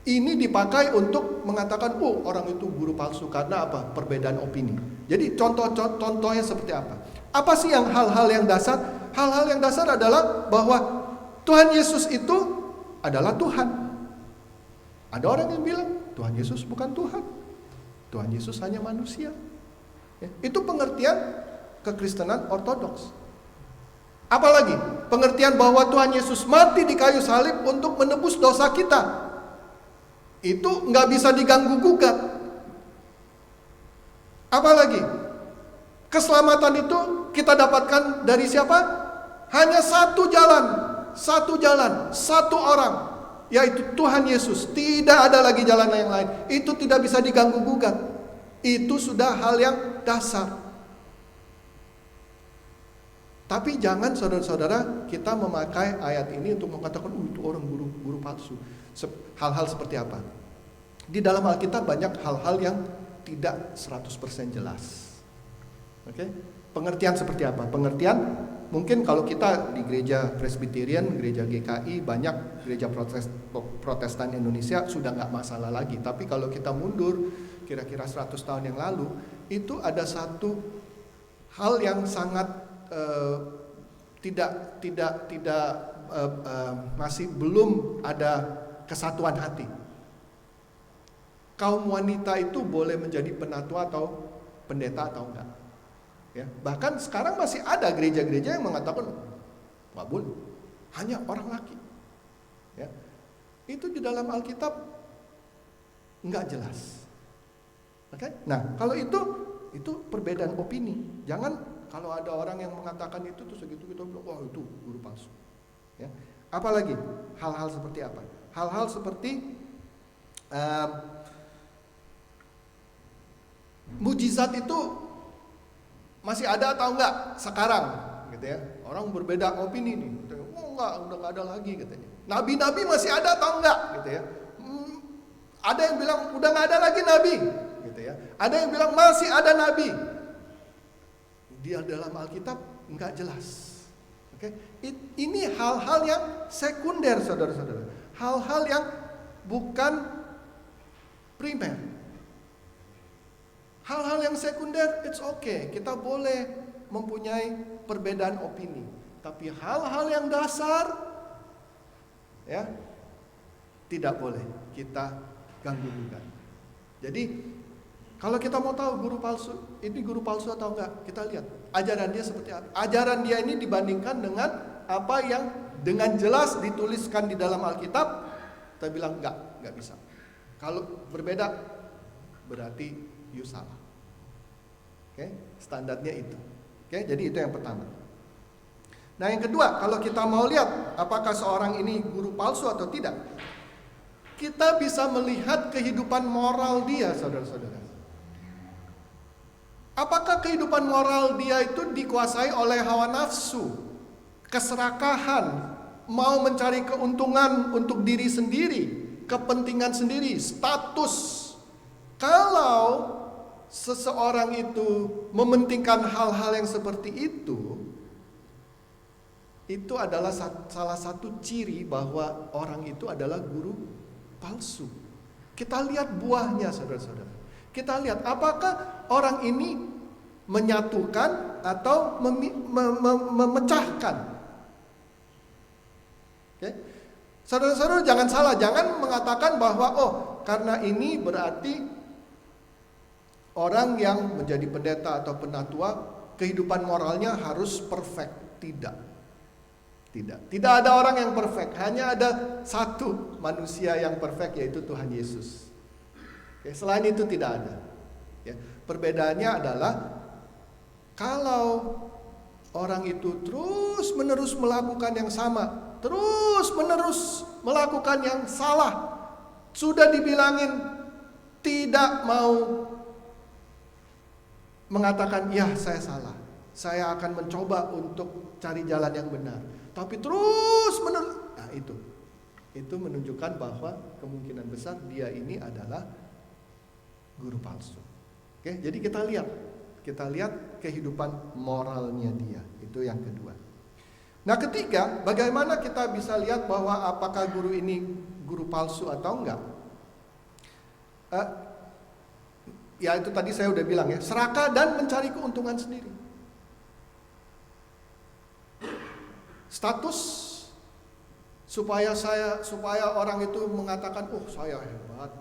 ini dipakai untuk mengatakan, oh orang itu guru palsu karena apa? Perbedaan opini. Jadi contohnya seperti apa? Apa sih yang hal-hal yang dasar? Hal-hal yang dasar adalah bahwa Tuhan Yesus itu adalah Tuhan. Ada orang yang bilang Tuhan Yesus bukan Tuhan. Tuhan Yesus hanya manusia. Ya, itu pengertian kekristenan ortodoks. Apalagi pengertian bahwa Tuhan Yesus mati di kayu salib untuk menebus dosa kita. Itu nggak bisa diganggu gugat. Apalagi keselamatan itu kita dapatkan dari siapa? Hanya satu jalan, satu orang, yaitu Tuhan Yesus. Tidak ada lagi jalan yang lain. Itu tidak bisa diganggu gugat. Itu sudah hal yang dasar. Tapi jangan saudara-saudara kita memakai ayat ini untuk mengatakan, itu orang guru palsu. Hal-hal seperti apa? Di dalam Alkitab banyak hal-hal yang tidak 100% jelas. Oke? Pengertian seperti apa? Pengertian mungkin kalau kita di gereja Presbyterian, gereja GKI, banyak gereja Protestan Indonesia sudah nggak masalah lagi. Tapi kalau kita mundur kira-kira 100 tahun yang lalu, itu ada satu hal yang sangat masih belum ada kesatuan hati. Kaum wanita itu boleh menjadi penatua atau pendeta atau enggak? Ya, bahkan sekarang masih ada gereja-gereja yang mengatakan nggak boleh, hanya orang laki. Ya, itu di dalam Alkitab nggak jelas. Oke? Nah, kalau itu perbedaan opini. Jangan kalau ada orang yang mengatakan itu terus segitu kita bilang, wah itu guru palsu. Ya. Apalagi hal-hal seperti apa? Hal-hal seperti mujizat itu masih ada atau enggak sekarang, gitu ya? Orang berbeda opini nih. Oh enggak, udah enggak ada lagi katanya. Nabi-nabi masih ada atau enggak, gitu ya? Ada yang bilang udah enggak ada lagi nabi, gitu ya. Ada yang bilang masih ada nabi. Dia dalam Alkitab enggak jelas. Oke? Ini hal-hal yang sekunder, saudara-saudara. Hal-hal yang bukan primer. Hal-hal yang sekunder, it's okay. Kita boleh mempunyai perbedaan opini. Tapi hal-hal yang dasar, ya, tidak boleh kita ganggu-gugat. Jadi, kalau kita mau tahu guru palsu, ini guru palsu atau enggak, kita lihat ajaran dia seperti apa. Ajaran dia ini dibandingkan dengan apa yang dengan jelas dituliskan di dalam Alkitab, kita bilang enggak bisa. Kalau berbeda berarti you salah. Oke, standarnya itu. Oke, jadi itu yang pertama. Nah, yang kedua, kalau kita mau lihat apakah seorang ini guru palsu atau tidak, kita bisa melihat kehidupan moral dia, saudara-saudara. Apakah kehidupan moral dia itu dikuasai oleh hawa nafsu, keserakahan, mau mencari keuntungan untuk diri sendiri, kepentingan sendiri, status. Kalau seseorang itu mementingkan hal-hal yang seperti itu adalah salah satu ciri bahwa orang itu adalah guru palsu. Kita lihat buahnya, saudara-saudara. Kita lihat apakah orang ini menyatukan atau memecahkan. Oke? Saudara-saudara jangan salah, jangan mengatakan bahwa karena ini berarti orang yang menjadi pendeta atau penatua kehidupan moralnya harus perfect. Tidak ada orang yang perfect. Hanya ada satu manusia yang perfect, yaitu Tuhan Yesus. Oke, selain itu tidak ada. Ya, perbedaannya adalah kalau orang itu terus-menerus melakukan yang sama, terus-menerus melakukan yang salah, sudah dibilangin tidak mau mengatakan, ya saya salah, saya akan mencoba untuk cari jalan yang benar, tapi terus-menerus, nah itu menunjukkan bahwa kemungkinan besar dia ini adalah guru palsu. Oke, jadi kita lihat kehidupan moralnya dia, itu yang kedua. Nah, ketiga, bagaimana kita bisa lihat bahwa apakah guru ini guru palsu atau enggak? Ya itu tadi saya udah bilang ya, serakah dan mencari keuntungan sendiri. Status supaya orang itu mengatakan, saya hebat,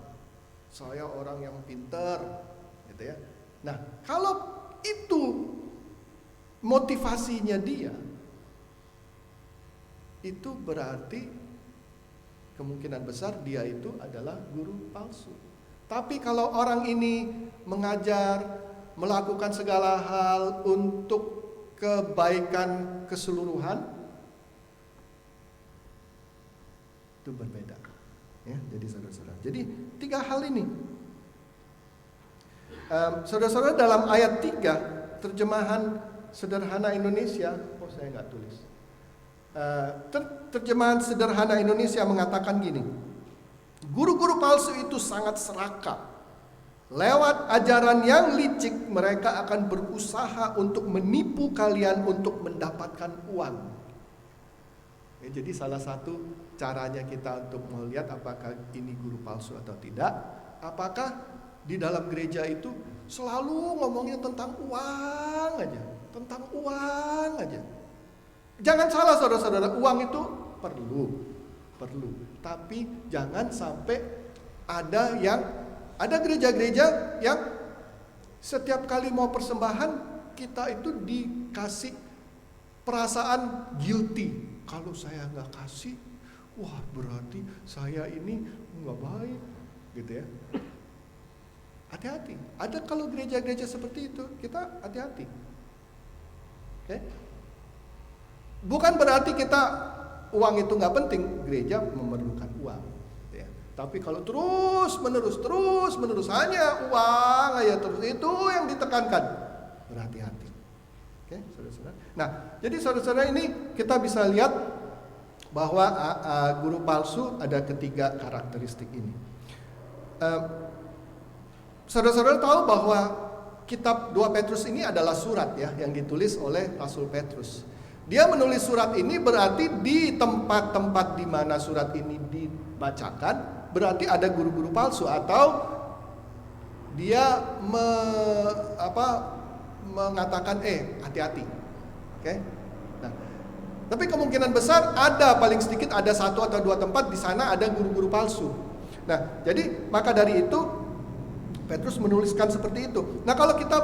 saya orang yang pintar, gitu ya. Nah, kalau itu motivasinya dia, itu berarti kemungkinan besar dia itu adalah guru palsu. Tapi kalau orang ini mengajar, melakukan segala hal untuk kebaikan keseluruhan, itu berbeda. Ya, jadi saudara-saudara. Jadi 3 hal ini. Saudara-saudara, dalam ayat 3 terjemahan sederhana Indonesia, saya nggak tulis. Terjemahan sederhana Indonesia mengatakan gini: guru-guru palsu itu sangat serakah. Lewat ajaran yang licik, mereka akan berusaha untuk menipu kalian untuk mendapatkan uang. Ya, jadi salah satu caranya kita untuk melihat apakah ini guru palsu atau tidak, apakah di dalam gereja itu selalu ngomongnya tentang uang aja, tentang uang aja. Jangan salah saudara-saudara, uang itu perlu. Tapi jangan sampai ada gereja-gereja yang setiap kali mau persembahan kita itu dikasih perasaan guilty. Kalau saya nggak kasih, wah berarti saya ini nggak baik, gitu ya. Hati-hati. Ada kalau gereja-gereja seperti itu, kita hati-hati. Oke? Bukan berarti kita uang itu nggak penting, gereja memerlukan uang. Ya. Tapi kalau terus menerus hanya uang aja terus, itu yang ditekankan. Berhati-hati. Oke, saudara-saudara. Nah, jadi saudara-saudara ini kita bisa lihat bahwa guru palsu ada 3 karakteristik ini. Saudara-saudara tahu bahwa kitab 2 Petrus ini adalah surat ya yang ditulis oleh Rasul Petrus. Dia menulis surat ini berarti di tempat-tempat di mana surat ini dibacakan berarti ada guru-guru palsu atau dia mengatakan hati-hati. Oke? Nah, tapi kemungkinan besar paling sedikit ada 1 atau 2 tempat di sana ada guru-guru palsu. Nah, jadi maka dari itu Petrus menuliskan seperti itu. Nah, kalau kita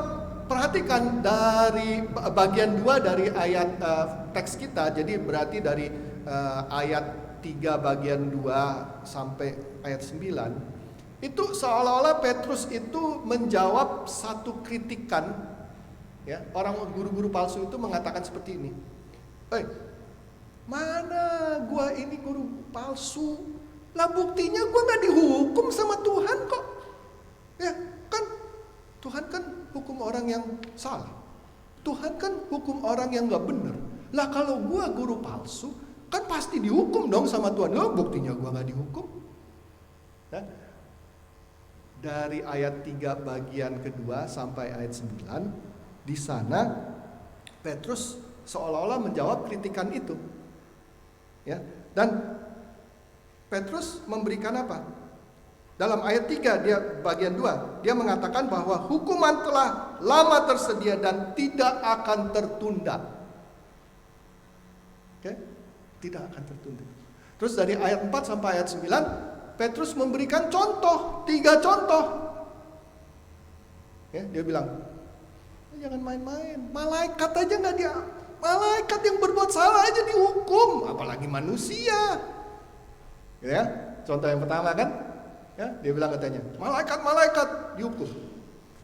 perhatikan dari bagian 2 dari ayat teks kita, jadi berarti dari ayat 3 bagian 2 sampai ayat 9, Itu seolah-olah Petrus itu menjawab satu kritikan, ya. Orang guru-guru palsu itu mengatakan seperti ini. Mana gua ini guru palsu? Lah buktinya gua nggak dihukum sama Tuhan kok. Ya kan, Tuhan kan hukum orang yang salah. Tuhan kan hukum orang yang nggak benar. Lah kalau gua guru palsu, kan pasti dihukum dong sama Tuhan. Loh, buktinya gua nggak dihukum. Nah, dari ayat 3 bagian kedua sampai ayat 9, di sana Petrus seolah-olah menjawab kritikan itu. Ya, dan Petrus memberikan apa? Dalam ayat 3 dia bagian 2, dia mengatakan bahwa hukuman telah lama tersedia dan tidak akan tertunda. Oke? Tidak akan tertunda. Terus dari ayat 4 sampai ayat 9, Petrus memberikan contoh, 3 contoh. Ya, dia bilang, jangan main-main. Malaikat aja nggak dia, malaikat yang berbuat salah aja dihukum, apalagi manusia. Ya, contoh yang pertama kan, ya, dia bilang katanya, malaikat dihukum,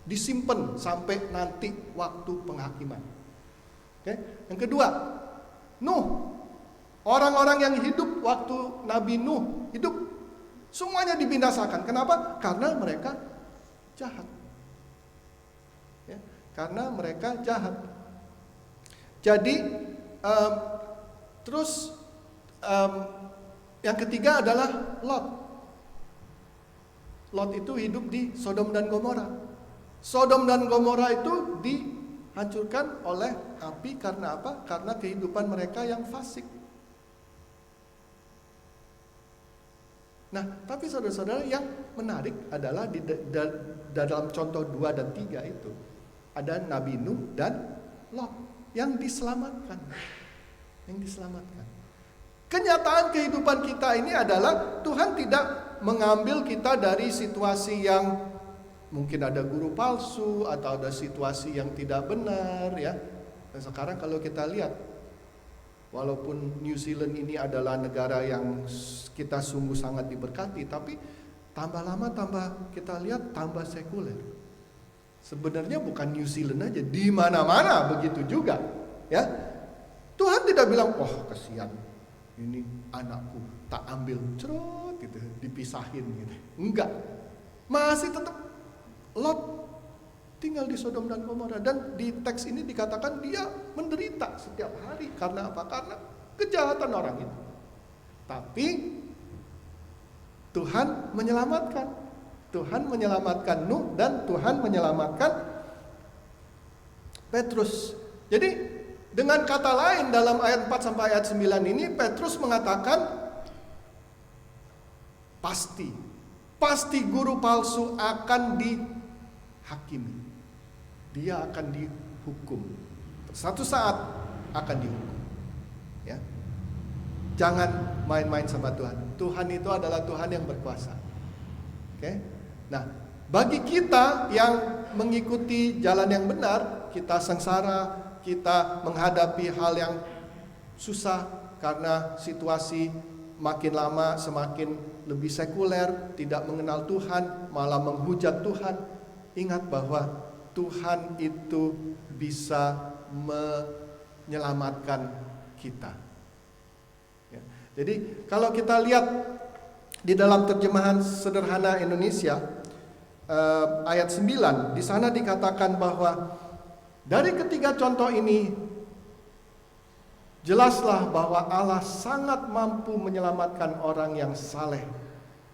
disimpan sampai nanti waktu penghakiman. Oke, yang kedua, Nuh, orang-orang yang hidup waktu Nabi Nuh hidup, semuanya dibinasakan. Kenapa? Karena mereka jahat. Ya, karena mereka jahat. Jadi, terus yang ketiga adalah Lot. Lot itu hidup di Sodom dan Gomora. Sodom dan Gomora itu dihancurkan oleh api karena apa? Karena kehidupan mereka yang fasik. Nah, tapi saudara-saudara, yang menarik adalah di dalam contoh 2 dan 3 itu ada Nabi Nuh dan Lot yang diselamatkan. Yang diselamatkan. Kenyataan kehidupan kita ini adalah Tuhan tidak mengambil kita dari situasi yang mungkin ada guru palsu atau ada situasi yang tidak benar, ya. Dan sekarang kalau kita lihat, walaupun New Zealand ini adalah negara yang kita sungguh sangat diberkati, tapi tambah lama tambah kita lihat tambah sekuler. Sebenarnya bukan New Zealand aja, di mana-mana begitu juga, ya. Tuhan tidak bilang, "Oh, kasihan, ini anakku, tak ambil cerut gitu, dipisahin gitu." Enggak. Masih tetap Lot tinggal di Sodom dan Gomora, dan di teks ini dikatakan dia menderita setiap hari karena apa? Karena kejahatan orang itu. Tapi Tuhan menyelamatkan. Tuhan menyelamatkan Nuh dan Tuhan menyelamatkan Petrus. Jadi dengan kata lain dalam ayat 4 sampai ayat 9 ini Petrus mengatakan pasti guru palsu akan dihakimi. Dia akan dihukum. Satu saat akan dihukum. Ya. Jangan main-main sama Tuhan. Tuhan itu adalah Tuhan yang berkuasa. Oke? Nah, bagi kita yang mengikuti jalan yang benar, kita sengsara, kita menghadapi hal yang susah karena situasi makin lama semakin lebih sekuler, tidak mengenal Tuhan, malah menghujat Tuhan. Ingat bahwa Tuhan itu bisa menyelamatkan kita. Ya. Jadi kalau kita lihat di dalam terjemahan sederhana Indonesia ayat 9, di sana dikatakan bahwa dari ketiga contoh ini jelaslah bahwa Allah sangat mampu menyelamatkan orang yang saleh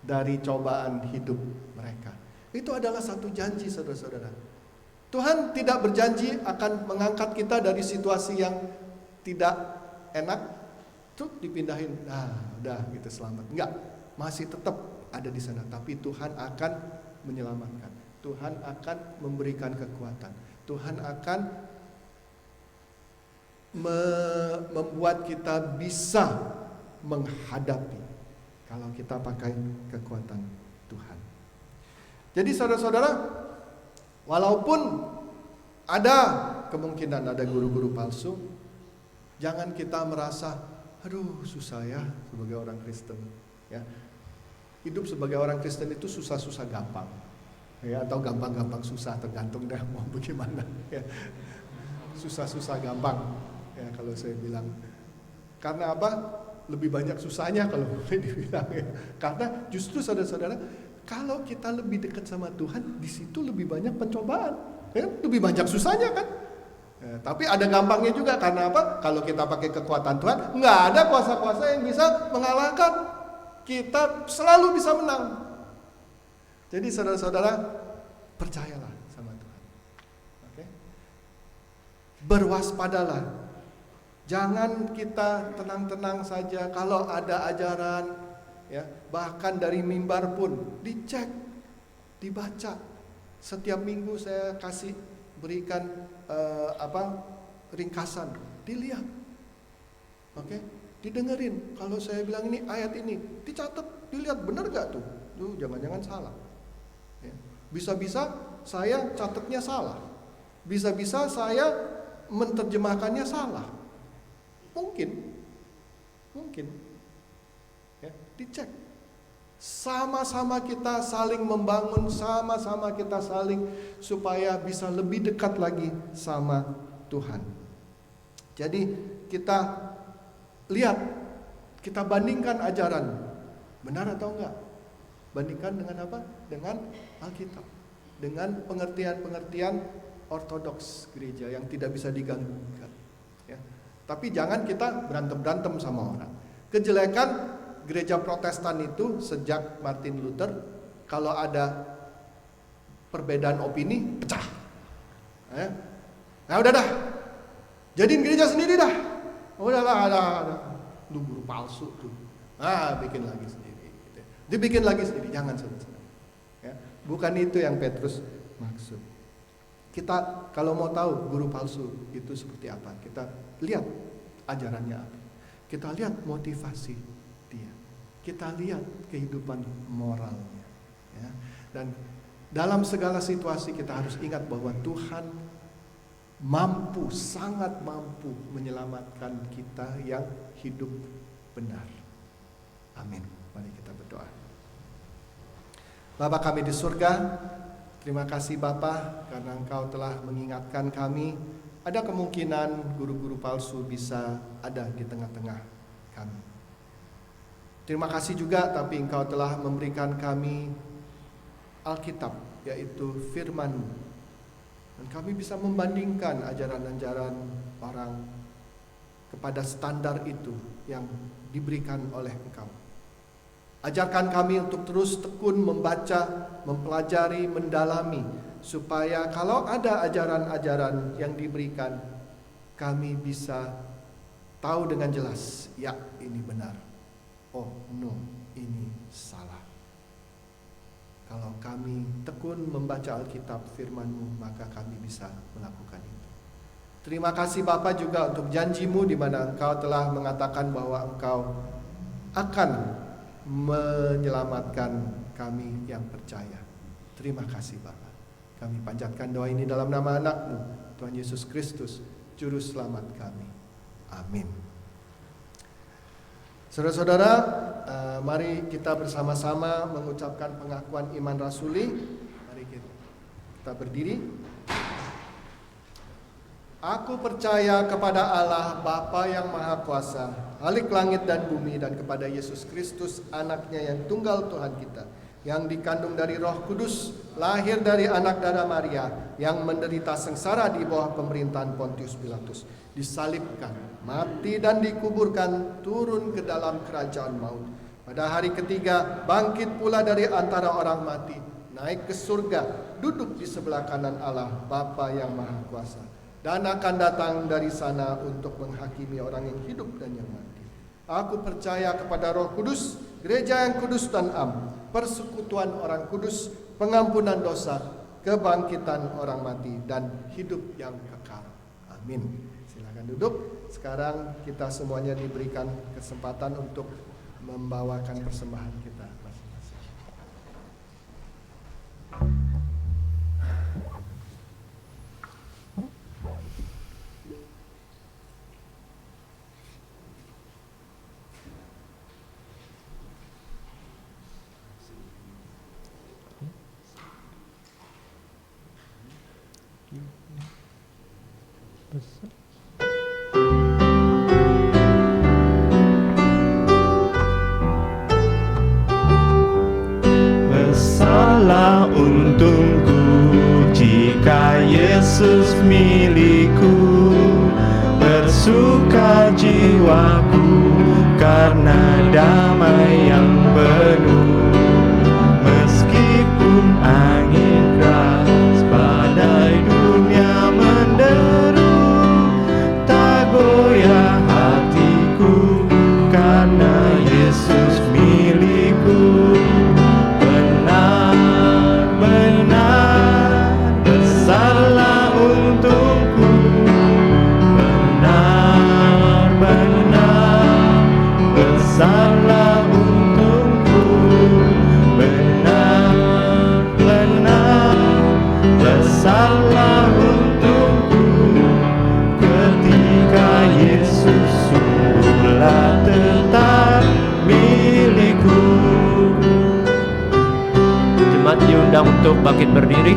dari cobaan hidup mereka. Itu adalah satu janji, saudara-saudara. Tuhan tidak berjanji akan mengangkat kita dari situasi yang tidak enak, tuh dipindahin, udah gitu selamat. Enggak, masih tetap ada di sana. Tapi Tuhan akan menyelamatkan. Tuhan akan memberikan kekuatan. Tuhan akan membuat kita bisa menghadapi kalau kita pakai kekuatan Tuhan. Jadi saudara-saudara, walaupun ada kemungkinan ada guru-guru palsu, jangan kita merasa, aduh susah ya sebagai orang Kristen. Ya. hidup sebagai orang Kristen itu susah-susah gampang, ya, atau gampang-gampang susah, tergantung dah mau bagaimana. Ya. Susah-susah gampang, ya kalau saya bilang. Karena apa? Lebih banyak susahnya kalau boleh dibilang. Ya. Karena justru saudara-saudara, kalau kita lebih dekat sama Tuhan, di situ lebih banyak pencobaan, ya, lebih banyak susahnya kan. Ya, tapi ada gampangnya juga, karena apa? Kalau kita pakai kekuatan Tuhan, nggak ada kuasa-kuasa yang bisa mengalahkan. Kita selalu bisa menang. Jadi saudara-saudara, percayalah sama Tuhan. Oke? Berwaspadalah. Jangan kita tenang-tenang saja kalau ada ajaran, ya, bahkan dari mimbar pun dicek, dibaca. Setiap minggu saya kasih berikan ringkasan, dilihat. Oke? Didengerin. Kalau saya bilang ini ayat ini, dicatat, dilihat benar gak tuh? Tuh jangan-jangan salah. Ya. Bisa-bisa saya catatnya salah. Bisa-bisa saya menerjemahkannya salah. Mungkin. Ya, dicek. Sama-sama kita saling membangun, sama-sama kita saling supaya bisa lebih dekat lagi sama Tuhan. Jadi kita lihat, kita bandingkan ajaran, benar atau enggak? Bandingkan dengan apa? Dengan Alkitab, dengan pengertian-pengertian ortodoks gereja yang tidak bisa diganggu. Ya. Tapi jangan kita berantem-berantem sama orang. Kejelekan gereja Protestan itu sejak Martin Luther, kalau ada perbedaan opini, pecah. Ya. Nah udah dah, jadiin gereja sendiri dah. Udahlah, ada lu guru palsu tuh. Bikin lagi sendiri. Gitu. Dibikin lagi sendiri, jangan saudara. Ya, bukan itu yang Petrus maksud. Kita kalau mau tahu guru palsu itu seperti apa, kita lihat ajarannya apa. Kita lihat motivasi dia. Kita lihat kehidupan moralnya. Ya. Dan dalam segala situasi kita harus ingat bahwa Tuhan mampu, sangat mampu menyelamatkan kita yang hidup benar. Amin. Mari kita berdoa. Bapa kami di surga, terima kasih Bapa karena Engkau telah mengingatkan kami ada kemungkinan guru-guru palsu bisa ada di tengah-tengah kami. Terima kasih juga tapi Engkau telah memberikan kami Alkitab, yaitu firman-Mu. Dan kami bisa membandingkan ajaran-ajaran orang kepada standar itu yang diberikan oleh Engkau. Ajarkan kami untuk terus tekun membaca, mempelajari, mendalami, supaya kalau ada ajaran-ajaran yang diberikan, kami bisa tahu dengan jelas, ya ini benar, oh no ini salah. Kalau kami tekun membaca Alkitab firman-Mu, maka kami bisa melakukan itu. Terima kasih Bapa juga untuk janji-Mu di mana Engkau telah mengatakan bahwa Engkau akan menyelamatkan kami yang percaya. Terima kasih Bapa. Kami panjatkan doa ini dalam nama anak-Mu, Tuhan Yesus Kristus, Juru Selamat kami. Amin. Saudara-saudara, mari kita bersama-sama mengucapkan pengakuan iman rasuli. Mari kita berdiri. Aku percaya kepada Allah Bapa yang Maha Kuasa, Khalik langit dan bumi, dan kepada Yesus Kristus, anaknya yang tunggal Tuhan kita, yang dikandung dari Roh Kudus, lahir dari anak darah Maria, yang menderita sengsara di bawah pemerintahan Pontius Pilatus, disalibkan, mati dan dikuburkan, turun ke dalam kerajaan maut. Pada hari ketiga bangkit pula dari antara orang mati, naik ke surga, duduk di sebelah kanan Allah Bapa yang Maha Kuasa, dan akan datang dari sana untuk menghakimi orang yang hidup dan yang mati. Aku percaya kepada Roh Kudus, gereja yang kudus dan am, persekutuan orang kudus, pengampunan dosa, kebangkitan orang mati, dan hidup yang kekal. Amin. Silakan duduk. Sekarang kita semuanya diberikan kesempatan untuk membawakan persembahan kita masing-masing. Besarlah untungku jika Yesus milikku, bersuka jiwaku karena damai yang penuh. Meskipun angin keras badai dunia menderu, tak goyah hatiku karena Yesus milikku. Benar-benar besarlah untungku, benar-benar besarlah untungku, benar-benar besarlah untungku, ketika Yesus sungguhlah tetap milikku. Jemaat diundang untuk bangkit berdiri.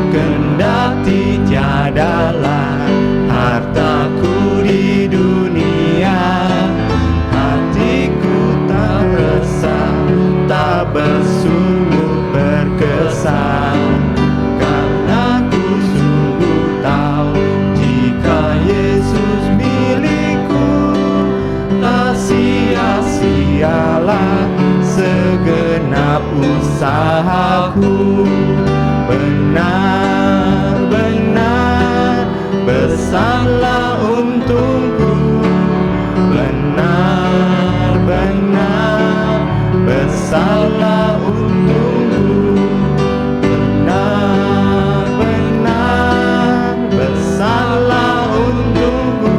Kendati tiadalah hartaku di dunia, hatiku tak resah, tak bersungguh berkesan, karena ku sungguh tahu jika Yesus milikku, tak sia-sialah segenap usahaku. Benar-benar besarlah untungku, benar-benar besarlah untungku, benar-benar besarlah untungku,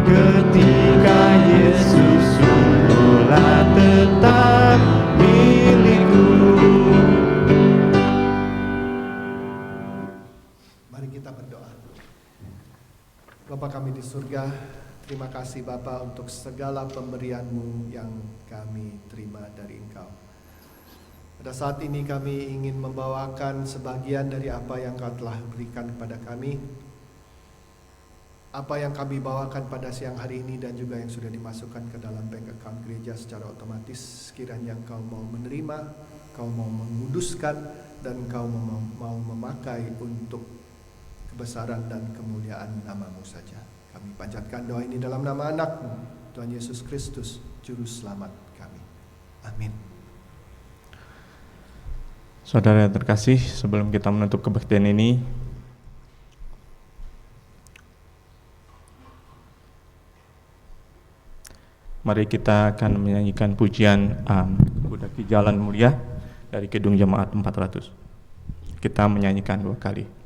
ketika Yesus sungguhlah tetap milikku. Mari kita berdoa. Bapa kami di surga, terima kasih Bapa untuk segala pemberian-Mu yang kami terima dari Engkau. Pada saat ini kami ingin membawakan sebagian dari apa yang Kau telah berikan kepada kami, apa yang kami bawakan pada siang hari ini dan juga yang sudah dimasukkan ke dalam bank account gereja secara otomatis. Kiranya Engkau mau menerima, Kau mau menguduskan, dan Kau mau memakai untuk kebesaran dan kemuliaan nama-Mu saja. Kami panjatkan doa ini dalam nama anak-Mu, Tuhan Yesus Kristus, Juru Selamat kami. Amin. Saudara yang terkasih, sebelum kita menutup kebaktian ini, mari kita akan menyanyikan pujian Kudaki Jalan Mulia dari Kidung Jemaat 400. Kita menyanyikan 2 kali.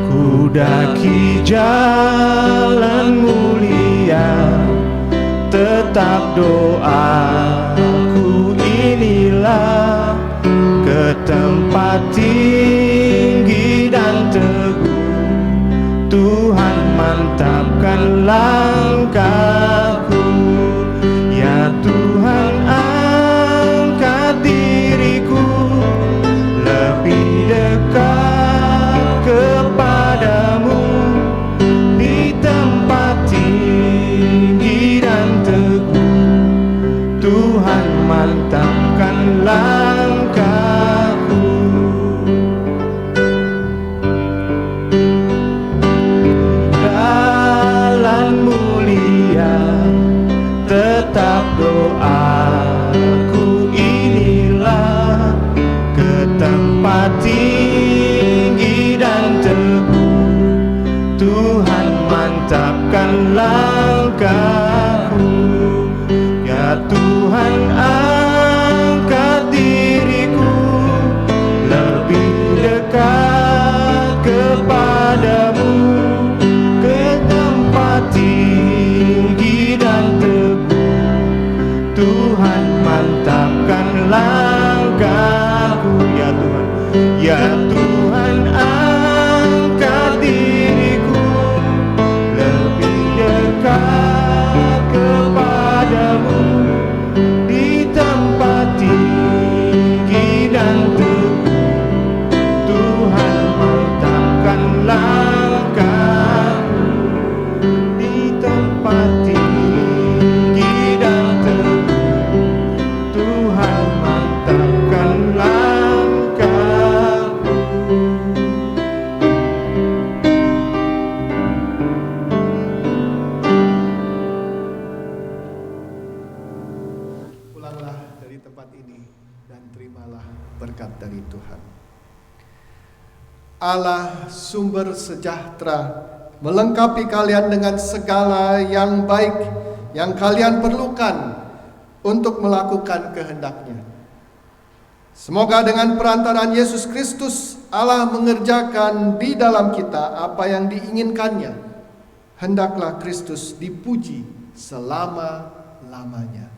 Kudaki jalan mulia, tetap doaku inilah, ke tempat tinggi dan teguh, Tuhan mantapkan langkahku. Ya Tuhan, angkat diriku lebih dekat kepadamu, di tempat tinggi dan teguh, Tuhan mantapkan langkahku. Jalan mulia, tetap doaku inilah, ke tempat tinggi dan teguh, Tuhan mantapkan langkahku. Ya Tuhan, angkat diriku lebih dekat kepadamu, ke tempat tinggi dan teguh, Tuhan mantapkan langkahku. Ya Tuhan, ya Tuhan, tempat ini dan terimalah berkat dari Tuhan. Allah sumber sejahtera melengkapi kalian dengan segala yang baik yang kalian perlukan untuk melakukan kehendak-Nya. Semoga dengan perantaraan Yesus Kristus Allah mengerjakan di dalam kita apa yang diinginkannya. Hendaklah Kristus dipuji selama-lamanya.